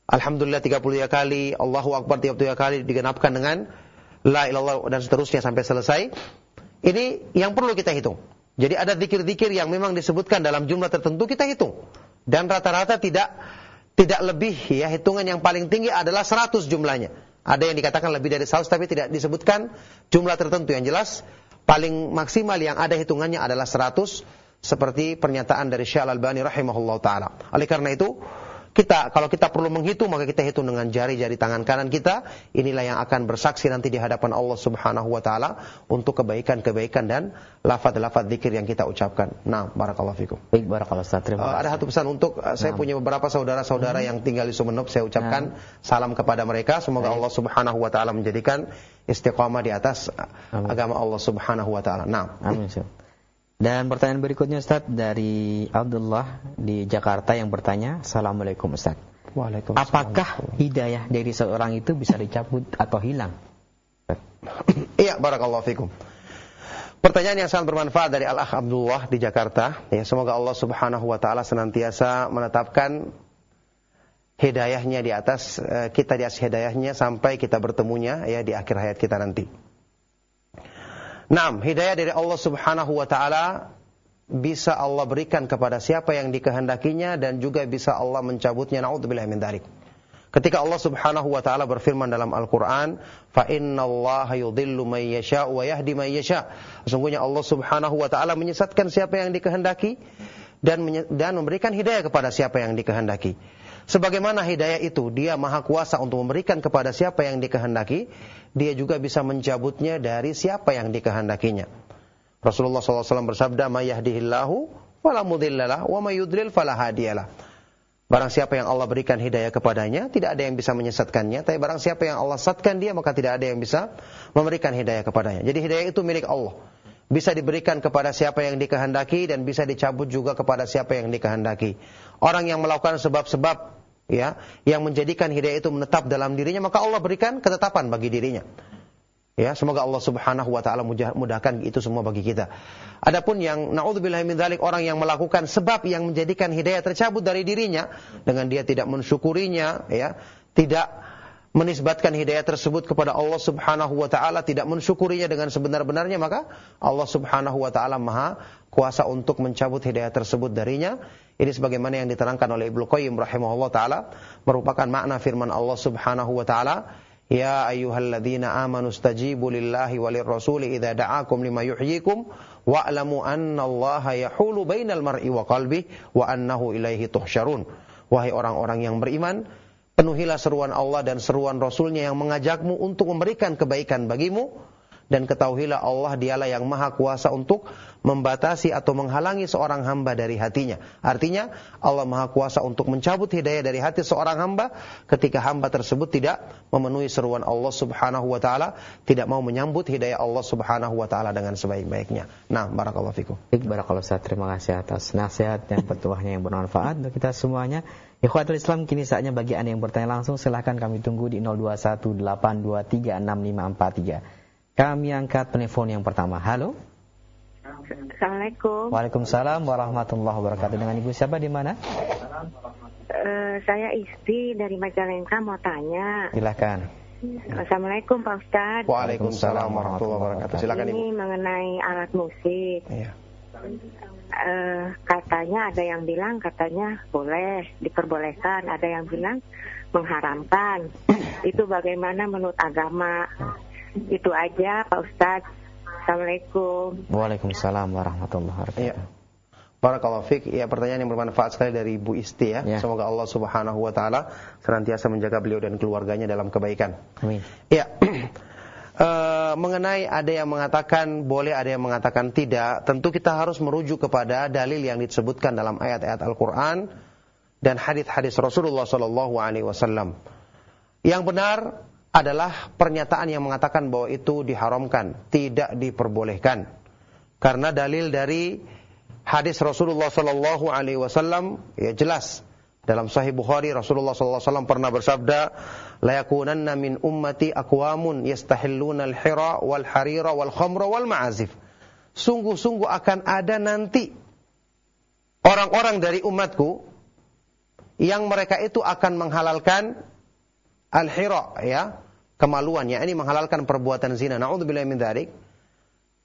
Speaker 1: Alhamdulillah 33 kali, Allahu akbar 33 kali, digenapkan dengan la ilallah dan seterusnya sampai selesai. Ini yang perlu kita hitung. Jadi ada zikir-zikir yang memang disebutkan dalam jumlah tertentu, kita hitung. Dan rata-rata tidak lebih, ya, hitungan yang paling tinggi adalah 100 jumlahnya. Ada yang dikatakan lebih dari 100 tapi tidak disebutkan jumlah tertentu. Yang jelas paling maksimal yang ada hitungannya adalah 100, seperti pernyataan dari Syekh Al-Albani rahimahullah ta'ala. Oleh karena itu, kalau kita perlu menghitung, maka kita hitung dengan jari-jari tangan kanan kita. Inilah yang akan bersaksi nanti di hadapan Allah Subhanahu wa taala untuk kebaikan-kebaikan dan lafaz-lafaz zikir yang kita ucapkan. Nah, barakallahu fikum.
Speaker 2: Baik, barakallahu Ustaz. Terima kasih.
Speaker 1: Ada satu pesan untuk saya punya beberapa saudara-saudara yang tinggal di Sumeneb, saya ucapkan salam kepada mereka. Semoga Allah Subhanahu wa taala menjadikan istiqamah di atas agama Allah Subhanahu wa taala. Nah,
Speaker 2: amin. Dan pertanyaan berikutnya Ustaz dari Abdullah di Jakarta yang bertanya, Assalamualaikum Ustaz.
Speaker 1: Waalaikumsalam.
Speaker 2: Apakah hidayah dari seorang itu bisa dicabut atau hilang?
Speaker 1: Iya, barakallahu fikum. Pertanyaan yang sangat bermanfaat dari Al-Akh Abdullah di Jakarta. Ya, semoga Allah Subhanahu wa taala senantiasa menetapkan hidayahnya di atas kita, di atas hidayahnya sampai kita bertemunya, ya, di akhir hayat kita nanti. Naam, hidayah dari Allah Subhanahu wa taala bisa Allah berikan kepada siapa yang dikehendakinya dan juga bisa Allah mencabutnya. Na'udzubillahi min dzalik. Ketika Allah Subhanahu wa taala berfirman dalam Al-Qur'an, "Fa innallaha yudhillu may yasha'u wa yahdi may yasha'." Sesungguhnya Allah Subhanahu wa taala menyesatkan siapa yang dikehendaki dan memberikan hidayah kepada siapa yang dikehendaki. Sebagaimana hidayah itu dia maha kuasa untuk memberikan kepada siapa yang dikehendaki, dia juga bisa mencabutnya dari siapa yang dikehendakinya. Rasulullah SAW bersabda, "May yahdihillahu fala mudhillalah wa may yudlil fala hadiyalah." Barang siapa yang Allah berikan hidayah kepadanya, tidak ada yang bisa menyesatkannya. Tapi barang siapa yang Allah sesatkan dia, maka tidak ada yang bisa memberikan hidayah kepadanya. Jadi hidayah itu milik Allah. Bisa diberikan kepada siapa yang dikehendaki dan bisa dicabut juga kepada siapa yang dikehendaki. Orang yang melakukan sebab-sebab, ya, yang menjadikan hidayah itu menetap dalam dirinya, maka Allah berikan ketetapan bagi dirinya. Ya, semoga Allah Subhanahu wa taala mudahkan itu semua bagi kita. Adapun yang naudzubillahi min dzalik, orang yang melakukan sebab yang menjadikan hidayah tercabut dari dirinya dengan dia tidak mensyukurinya, ya, tidak menisbatkan hidayah tersebut kepada Allah Subhanahu wa taala, tidak mensyukurinya dengan sebenar-benarnya, maka Allah Subhanahu wa taala Maha kuasa untuk mencabut hidayah tersebut darinya. Ini sebagaimana yang diterangkan oleh Ibnu Qayyim rahimahullah taala, merupakan makna firman Allah Subhanahu wa taala, "Ya ayyuhalladzina amanu stajibu lillahi walir rasuli idza da'akum lima yuhyikum wa'lamu annallaha yahulu bainal mar'i wa qalbihi wa annahu ilaihi tuhsyarun." Wahai orang-orang yang beriman, penuhilah seruan Allah dan seruan Rasulnya yang mengajakmu untuk memberikan kebaikan bagimu, dan ketahuilah Allah dialah yang maha kuasa untuk membatasi atau menghalangi seorang hamba dari hatinya. Artinya Allah maha kuasa untuk mencabut hidayah dari hati seorang hamba ketika hamba tersebut tidak memenuhi seruan Allah Subhanahu wa taala, tidak mau menyambut hidayah Allah Subhanahu wa taala dengan sebaik-baiknya. Nah, barakallahu fikum.
Speaker 2: Baik, barakallahu Ustaz. Terima kasih atas nasihat dan petuahnya yang bermanfaat untuk kita semuanya. Ikhwatul Islam, kini saatnya bagi Anda yang bertanya langsung, silahkan kami tunggu di 0218236543. Kami angkat telepon yang pertama. Halo.
Speaker 3: Assalamualaikum.
Speaker 2: Waalaikumsalam warahmatullahi wabarakatuh. Dengan Ibu siapa di mana?
Speaker 3: Saya Isti dari Majalengka mau tanya.
Speaker 2: Silakan.
Speaker 3: Assalamualaikum Pak Ustadz.
Speaker 1: Waalaikumsalam warahmatullahi wabarakatuh. Silakan Ibu.
Speaker 3: Ini mengenai alat musik.
Speaker 1: Iya.
Speaker 3: Katanya ada yang bilang katanya boleh, diperbolehkan, ada yang bilang mengharamkan. Itu bagaimana menurut agama? Itu aja Pak Ustadz. Assalamualaikum.
Speaker 2: Waalaikumsalam warahmatullahi wabarakatuh.
Speaker 1: Iya. Barakallahu fiik. Ya, pertanyaan yang bermanfaat sekali dari Ibu Isti ya. Semoga Allah Subhanahu wa taala senantiasa menjaga beliau dan keluarganya dalam kebaikan.
Speaker 2: Amin.
Speaker 1: Ya. Mengenai ada yang mengatakan boleh, ada yang mengatakan tidak, tentu kita harus merujuk kepada dalil yang disebutkan dalam ayat-ayat Al-Qur'an dan hadis-hadis Rasulullah sallallahu alaihi wasallam. Yang benar adalah pernyataan yang mengatakan bahwa itu diharamkan, tidak diperbolehkan. Karena dalil dari hadis Rasulullah sallallahu alaihi wasallam ya jelas. Dalam Sahih Bukhari Rasulullah sallallahu alaihi wasallam pernah bersabda, "La yakunanna min ummati aqwamun yastahilluna al-hira wal harira wal khamra wal ma'azif." Sungguh-sungguh akan ada nanti orang-orang dari umatku yang mereka itu akan menghalalkan al-hira ya, kemaluan, yakni menghalalkan perbuatan zina. Na'udzubillahi min dzalik.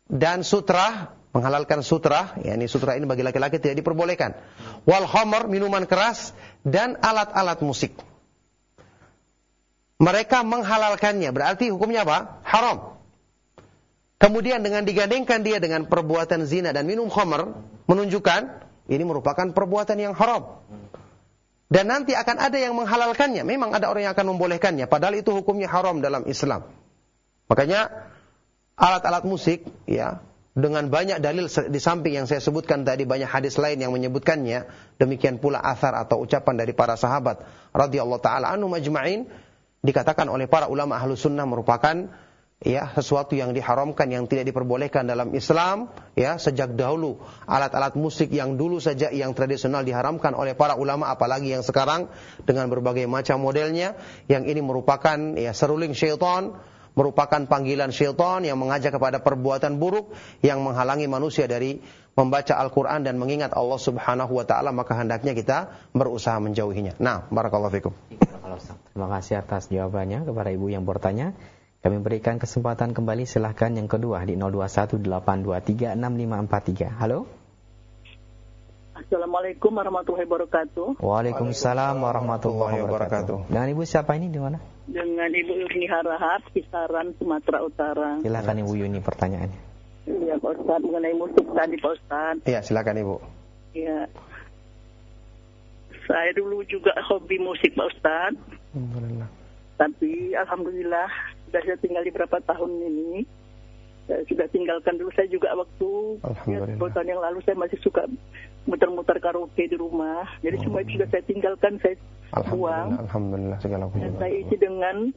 Speaker 1: Dan sutra, menghalalkan sutra, yakni sutra ini bagi laki-laki tidak diperbolehkan. Wal khamr, minuman keras, dan alat-alat musik. Mereka menghalalkannya, berarti hukumnya apa? Haram. Kemudian dengan digandengkan dia dengan perbuatan zina dan minum khamr, menunjukkan ini merupakan perbuatan yang haram. Dan nanti akan ada yang menghalalkannya. Memang ada orang yang akan membolehkannya, padahal itu hukumnya haram dalam Islam. Makanya alat-alat musik ya, dengan banyak dalil di samping yang saya sebutkan tadi, banyak hadis lain yang menyebutkannya, demikian pula athar atau ucapan dari para sahabat radhiyallahu taala anhum ajma'in, dikatakan oleh para ulama ahlus sunnah merupakan ya sesuatu yang diharamkan, yang tidak diperbolehkan dalam Islam ya, sejak dahulu. Alat-alat musik yang dulu saja yang tradisional diharamkan oleh para ulama, apalagi yang sekarang dengan berbagai macam modelnya, yang ini merupakan ya seruling syaitan, merupakan panggilan syaitan yang mengajak kepada perbuatan buruk, yang menghalangi manusia dari membaca Al-Quran dan mengingat Allah Subhanahu wa ta'ala, maka hendaknya kita berusaha menjauhinya. Nah, barakallahu fikum.
Speaker 2: Terima kasih atas jawabannya kepada Ibu yang bertanya. Kami berikan kesempatan kembali, silahkan yang kedua di 0218236543. Halo.
Speaker 4: Assalamualaikum warahmatullahi wabarakatuh.
Speaker 2: Waalaikumsalam warahmatullahi wabarakatuh. Dengan Ibu siapa ini di mana?
Speaker 4: Dengan Ibu Yuni Harahat, Kisaran, Sumatera Utara.
Speaker 2: Silakan Ibu Yuni pertanyaannya.
Speaker 4: Iya Pak Ustadz, mengenai musik tadi Pak Ustadz.
Speaker 1: Iya, silakan Ibu.
Speaker 4: Iya. Saya dulu juga hobi musik Pak Ustadz.
Speaker 1: Alhamdulillah.
Speaker 4: Tapi alhamdulillah sudah saya tinggal di beberapa tahun ini. Saya sudah tinggalkan dulu. Saya juga waktu ya, 10 tahun yang lalu saya masih suka muter-muter karaoke di rumah. Jadi semua itu sudah saya tinggalkan, saya buang.
Speaker 1: Alhamdulillah segala puji.
Speaker 4: Dan saya isi dengan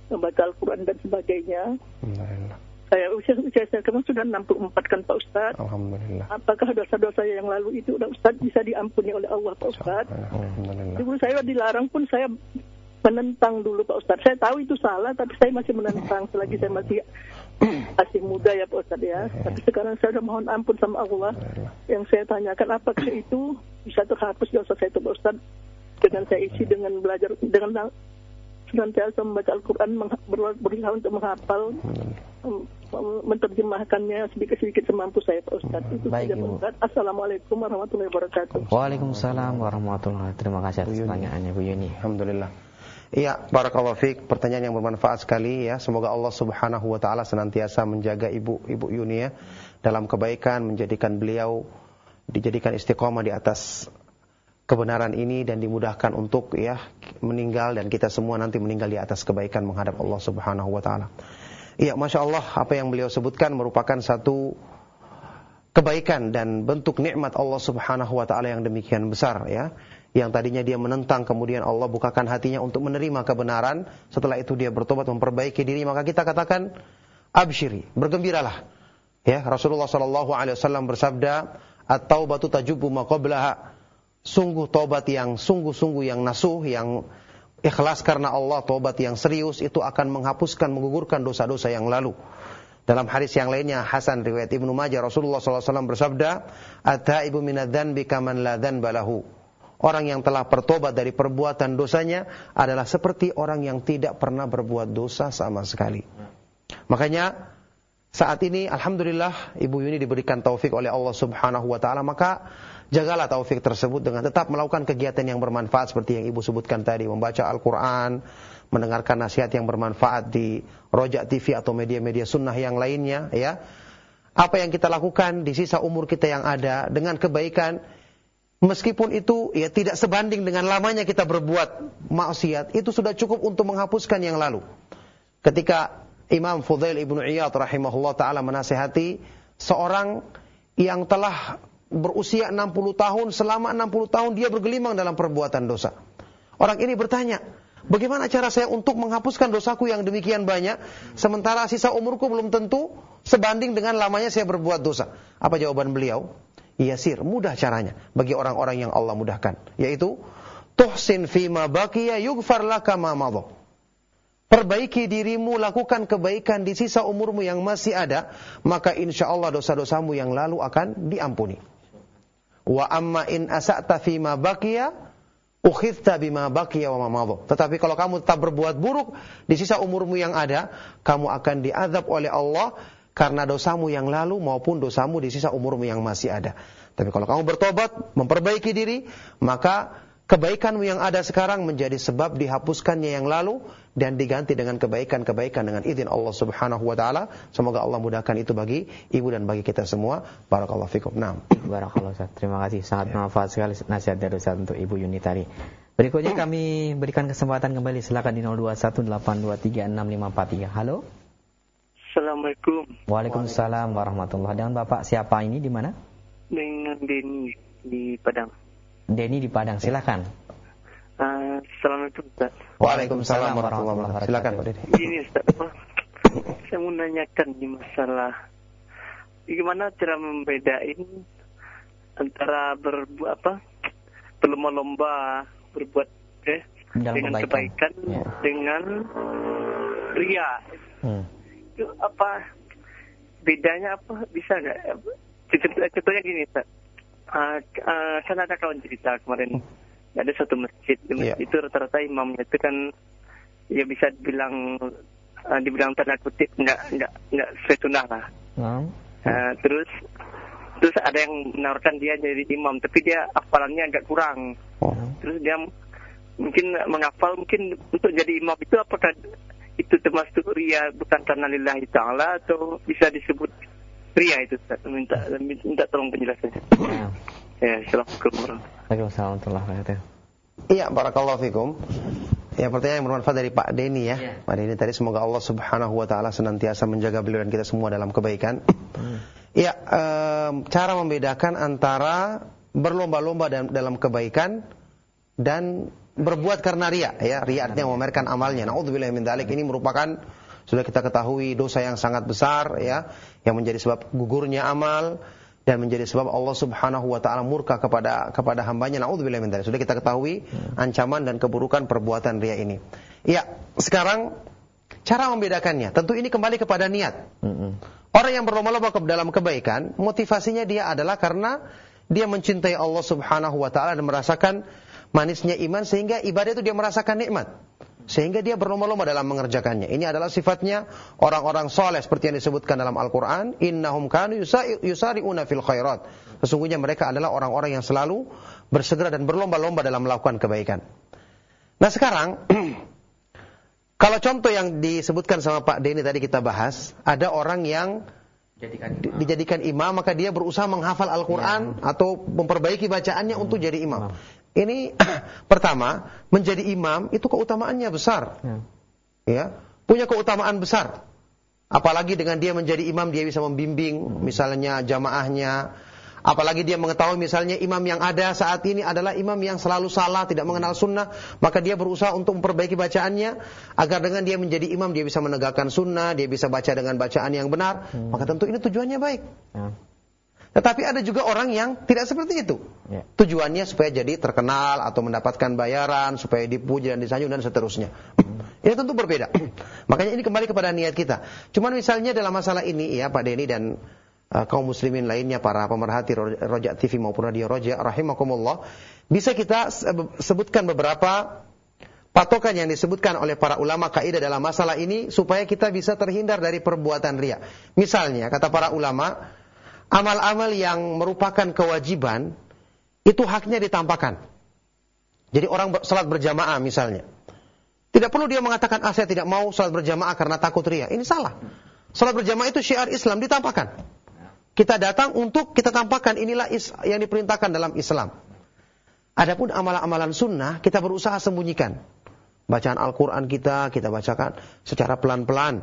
Speaker 4: membaca Al-Quran dan sebagainya.
Speaker 1: Alhamdulillah.
Speaker 4: Usia saya sekarang sudah 64 kan Pak Ustadz.
Speaker 1: Alhamdulillah.
Speaker 4: Apakah dosa-dosa yang lalu itu Ustadz bisa diampuni oleh Allah Pak Ustadz?
Speaker 1: Alhamdulillah.
Speaker 4: Dulu saya dilarang pun saya menentang dulu Pak Ustadz. Saya tahu itu salah, tapi saya masih menentang selagi saya masih muda ya Pak Ustadz ya. Tapi sekarang saya sudah mohon ampun sama Allah. Yang saya tanyakan, apakah itu bisa terhapus dosa saya itu Pak Ustadz? Dengan saya isi dengan belajar, dengan senantiasa membaca Al-Quran, berusaha untuk menghafal, menerjemahkannya sedikit-sedikit semampu saya Pak Ustadz. Itu
Speaker 2: baik,
Speaker 4: saja Pak Ustadz. Assalamualaikum warahmatullahi wabarakatuh.
Speaker 2: Waalaikumsalam warahmatullahi wabarakatuh. Terima kasih atas pertanyaannya Bu Yuni.
Speaker 1: Alhamdulillah. Iya, barakallahu fiik, pertanyaan yang bermanfaat sekali ya. Semoga Allah Subhanahu wa taala senantiasa menjaga Ibu Yuni ya dalam kebaikan, menjadikan beliau dijadikan istiqomah di atas kebenaran ini dan dimudahkan untuk ya meninggal, dan kita semua nanti meninggal di atas kebaikan menghadap Allah Subhanahu wa taala. Iya, Masya Allah, apa yang beliau sebutkan merupakan satu kebaikan dan bentuk nikmat Allah Subhanahu wa taala yang demikian besar ya. Yang tadinya dia menentang, kemudian Allah bukakan hatinya untuk menerima kebenaran. Setelah itu dia bertobat, memperbaiki diri, maka kita katakan absyiri, bergembiralah. Ya, Rasulullah sallallahu alaihi wasallam bersabda, "At-taubatu tajubbu ma qablaha." Sungguh tobat yang sungguh-sungguh yang nasuh, yang ikhlas karena Allah, tobat yang serius itu akan menghapuskan, menggugurkan dosa-dosa yang lalu. Dalam hadis yang lainnya Hasan riwayat Ibnu Majah, Rasulullah SAW bersabda, "At-taibu minadz-dzanbi kaman la dzanba lahu." Orang yang telah bertobat dari perbuatan dosanya adalah seperti orang yang tidak pernah berbuat dosa sama sekali. Makanya saat ini alhamdulillah Ibu Yuni diberikan taufik oleh Allah Subhanahu wa taala, maka jagalah taufik tersebut dengan tetap melakukan kegiatan yang bermanfaat seperti yang Ibu sebutkan tadi, membaca Al-Qur'an, mendengarkan nasihat yang bermanfaat di Rojak TV atau media-media sunnah yang lainnya, ya. Apa yang kita lakukan di sisa umur kita yang ada dengan kebaikan, meskipun itu ya tidak sebanding dengan lamanya kita berbuat maksiat, itu sudah cukup untuk menghapuskan yang lalu. Ketika Imam Fudail Ibnu Iyad rahimahullah ta'ala menasihati seorang yang telah berusia 60 tahun, selama 60 tahun dia bergelimang dalam perbuatan dosa. Orang ini bertanya, bagaimana cara saya untuk menghapuskan dosaku yang demikian banyak, sementara sisa umurku belum tentu sebanding dengan lamanya saya berbuat dosa? Apa jawaban beliau? Yasir, mudah caranya bagi orang-orang yang Allah mudahkan, yaitu tuhsin fima baqiya yughfar laka ma madha. Perbaiki dirimu, lakukan kebaikan di sisa umurmu yang masih ada, maka insya Allah dosa-dosamu yang lalu akan diampuni. Wa amma in asa'ta fima baqiya ukhidta bima baqiya wa ma madha. Tetapi kalau kamu tetap berbuat buruk di sisa umurmu yang ada, kamu akan diazab oleh Allah karena dosamu yang lalu maupun dosamu di sisa umurmu yang masih ada. Tapi kalau kamu bertobat, memperbaiki diri, maka kebaikanmu yang ada sekarang menjadi sebab dihapuskannya yang lalu dan diganti dengan kebaikan-kebaikan dengan izin Allah Subhanahu wa taala. Semoga Allah mudahkan itu bagi ibu dan bagi kita semua. Barakallahu fikum. Naam.
Speaker 2: Barakallahu Ustaz. Terima kasih, sangat bermanfaat sekali nasihat dari Ustaz untuk Ibu Yuni tadi. Berikutnya kami berikan kesempatan kembali, silakan di 0218236543. Halo.
Speaker 5: Assalamualaikum.
Speaker 2: Waalaikumsalam warahmatullahi. Dengan Bapak siapa ini, di mana?
Speaker 5: Dengan Denny di Padang.
Speaker 2: Denny di Padang, silakan.
Speaker 5: Assalamualaikum Ustaz.
Speaker 2: Waalaikumsalam warahmatullahi wabarakatuh.
Speaker 1: Silakan Pak Denny.
Speaker 5: Ini Ustaz, saya mau nanyakan di masalah bagaimana cara membedain antara berlomba-lomba berbuat dengan kebaikan ya, dengan ria. Itu apa bedanya, apa bisa nggak? Contohnya gini Ustaz. Kan ada kawan cerita kemarin, ada satu masjid, di masjid itu rata-rata imamnya itu kan ya bisa dibilang tanda kutip nggak sesuai sunnah lah. Terus ada yang menawarkan dia jadi imam, tapi dia hafalannya agak kurang. Terus dia mungkin menghafal, mungkin untuk jadi imam itu apakah itu termasuk ria bukan karena lillahi ta'ala atau bisa disebut ria itu? Minta tolong penjelasannya. Ya, assalamualaikum warahmatullahi wabarakatuh.
Speaker 1: Iya, barakallahu fikum. Ya, pertanyaan yang bermanfaat dari Pak Denny ya. Pak Denny tadi, semoga Allah Subhanahu wa taala senantiasa menjaga beliau dan kita semua dalam kebaikan. Iya, cara membedakan antara berlomba-lomba dalam kebaikan dan berbuat karena ria, ya. Ria artinya memamerkan amalnya. Nauzubillahi min dzalik. Ini merupakan, sudah kita ketahui, dosa yang sangat besar, ya, yang menjadi sebab gugurnya amal dan menjadi sebab Allah Subhanahu wa taala murka kepada hambanya. Nauzubillahi min dzalik. Sudah kita ketahui ancaman dan keburukan perbuatan ria ini. Ya, sekarang cara membedakannya, tentu ini kembali kepada niat. Orang yang berlomba-lomba dalam kebaikan, motivasinya dia adalah karena dia mencintai Allah Subhanahu wa taala dan merasakan manisnya iman, sehingga ibadah itu dia merasakan nikmat, sehingga dia berlomba-lomba dalam mengerjakannya. Ini adalah sifatnya orang-orang soleh seperti yang disebutkan dalam Al-Quran, innahum kanu yusari'una fil khairat. Sesungguhnya mereka adalah orang-orang yang selalu bersegera dan berlomba-lomba dalam melakukan kebaikan. Nah sekarang kalau contoh yang disebutkan sama Pak Denny tadi kita bahas, ada orang yang dijadikan imam, maka dia berusaha menghafal Al-Quran atau memperbaiki bacaannya untuk jadi imam. Ini pertama, menjadi imam itu keutamaannya besar. Ya, punya keutamaan besar. Apalagi dengan dia menjadi imam, dia bisa membimbing misalnya jamaahnya. Apalagi dia mengetahui misalnya imam yang ada saat ini adalah imam yang selalu salah, tidak mengenal sunnah, maka dia berusaha untuk memperbaiki bacaannya agar dengan dia menjadi imam dia bisa menegakkan sunnah, dia bisa baca dengan bacaan yang benar. Maka tentu ini tujuannya baik. Tetapi ada juga orang yang tidak seperti itu. Tujuannya supaya jadi terkenal atau mendapatkan bayaran, supaya dipuji dan disanjung dan seterusnya. Ini tentu berbeda. Makanya ini kembali kepada niat kita. Cuman misalnya dalam masalah ini ya Pak Denny dan kaum muslimin lainnya, para pemerhati Roja TV maupun Radio Roja rahimakumullah, bisa kita sebutkan beberapa patokan yang disebutkan oleh para ulama kaidah dalam masalah ini supaya kita bisa terhindar dari perbuatan riya. Misalnya kata para ulama, amal-amal yang merupakan kewajiban itu haknya ditampakkan. Jadi orang salat berjamaah misalnya, tidak perlu dia mengatakan saya tidak mau salat berjamaah karena takut riya. Ini salah. Salat berjamaah itu syiar Islam, ditampakkan. Kita datang untuk kita tampakkan inilah yang diperintahkan dalam Islam. Adapun amalan-amalan sunnah kita berusaha sembunyikan. Bacaan Al-Quran kita bacakan secara pelan-pelan.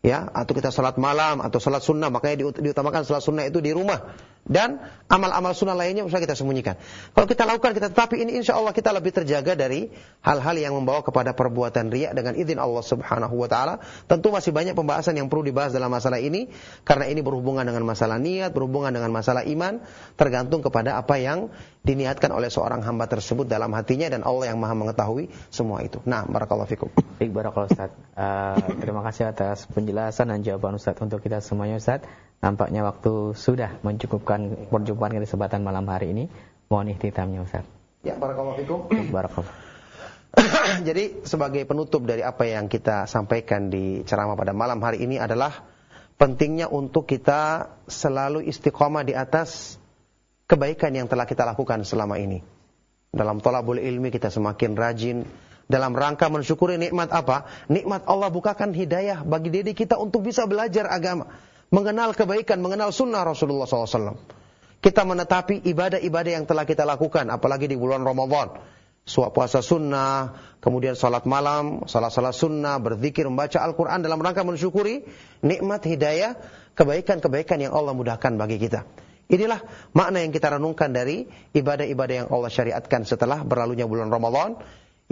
Speaker 1: Ya, atau kita salat malam atau salat sunnah, makanya diutamakan salat sunnah itu di rumah. Dan amal-amal sunnah lainnya bisa kita sembunyikan. Kalau kita lakukan, tetapi ini insya Allah kita lebih terjaga dari hal-hal yang membawa kepada perbuatan riya dengan izin Allah Subhanahu wa Ta'ala. Tentu masih banyak pembahasan yang perlu dibahas dalam masalah ini, karena ini berhubungan dengan masalah niat, berhubungan dengan masalah iman, tergantung kepada apa yang diniatkan oleh seorang hamba tersebut dalam hatinya, dan Allah yang maha mengetahui semua itu. Nah, barakallahu fikum.
Speaker 2: Baik, barakallahu Ustaz. Terima kasih atas penjelasan dan jawaban Ustaz untuk kita semuanya Ustaz. Nampaknya waktu sudah mencukupkan perjumpaan kesempatan malam hari ini. Mohon ikhtitamnya Ustaz.
Speaker 1: Ya, barakallahu fikum.
Speaker 2: Barakallahu.
Speaker 1: Jadi sebagai penutup dari apa yang kita sampaikan di ceramah pada malam hari ini adalah pentingnya untuk kita selalu istiqomah di atas kebaikan yang telah kita lakukan selama ini. Dalam thalabul ilmi kita semakin rajin dalam rangka mensyukuri nikmat apa? Nikmat Allah bukakan hidayah bagi diri kita untuk bisa belajar agama, mengenal kebaikan, mengenal sunnah Rasulullah SAW. Kita menetapi ibadah-ibadah yang telah kita lakukan, apalagi di bulan Ramadan. Puasa sunnah, kemudian salat malam, salat-salat sunnah, berzikir, membaca Al-Quran dalam rangka mensyukuri nikmat hidayah, kebaikan-kebaikan yang Allah mudahkan bagi kita. Inilah makna yang kita renungkan dari ibadah-ibadah yang Allah syariatkan setelah berlalunya bulan Ramadan.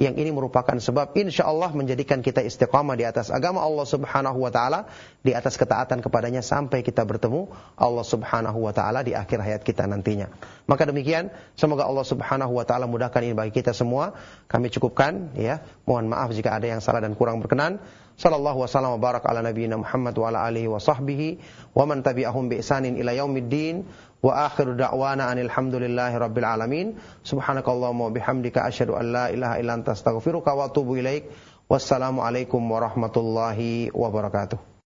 Speaker 1: Yang ini merupakan sebab insya Allah menjadikan kita istiqamah di atas agama Allah Subhanahu wa Ta'ala, di atas ketaatan kepadanya sampai kita bertemu Allah Subhanahu wa Ta'ala di akhir hayat kita nantinya. Maka demikian, semoga Allah Subhanahu wa Ta'ala mudahkan ini bagi kita semua. Kami cukupkan, ya. Mohon maaf jika ada yang salah dan kurang berkenan. Sallallahu wasallam wa barak ala nabiyyina Muhammad wa ala alihi wa sahbihi wa man tabi'ahum bi ihsanin ila yaumiddin. Wa akhiru da'wana anil hamdulillahi rabbil alamin. Subhanakallahumma wa bihamdika asyhadu an la ilaha illa anta astaghfiruka wa atubu ilaik. Wassalamu alaikum warahmatullahi wabarakatuh.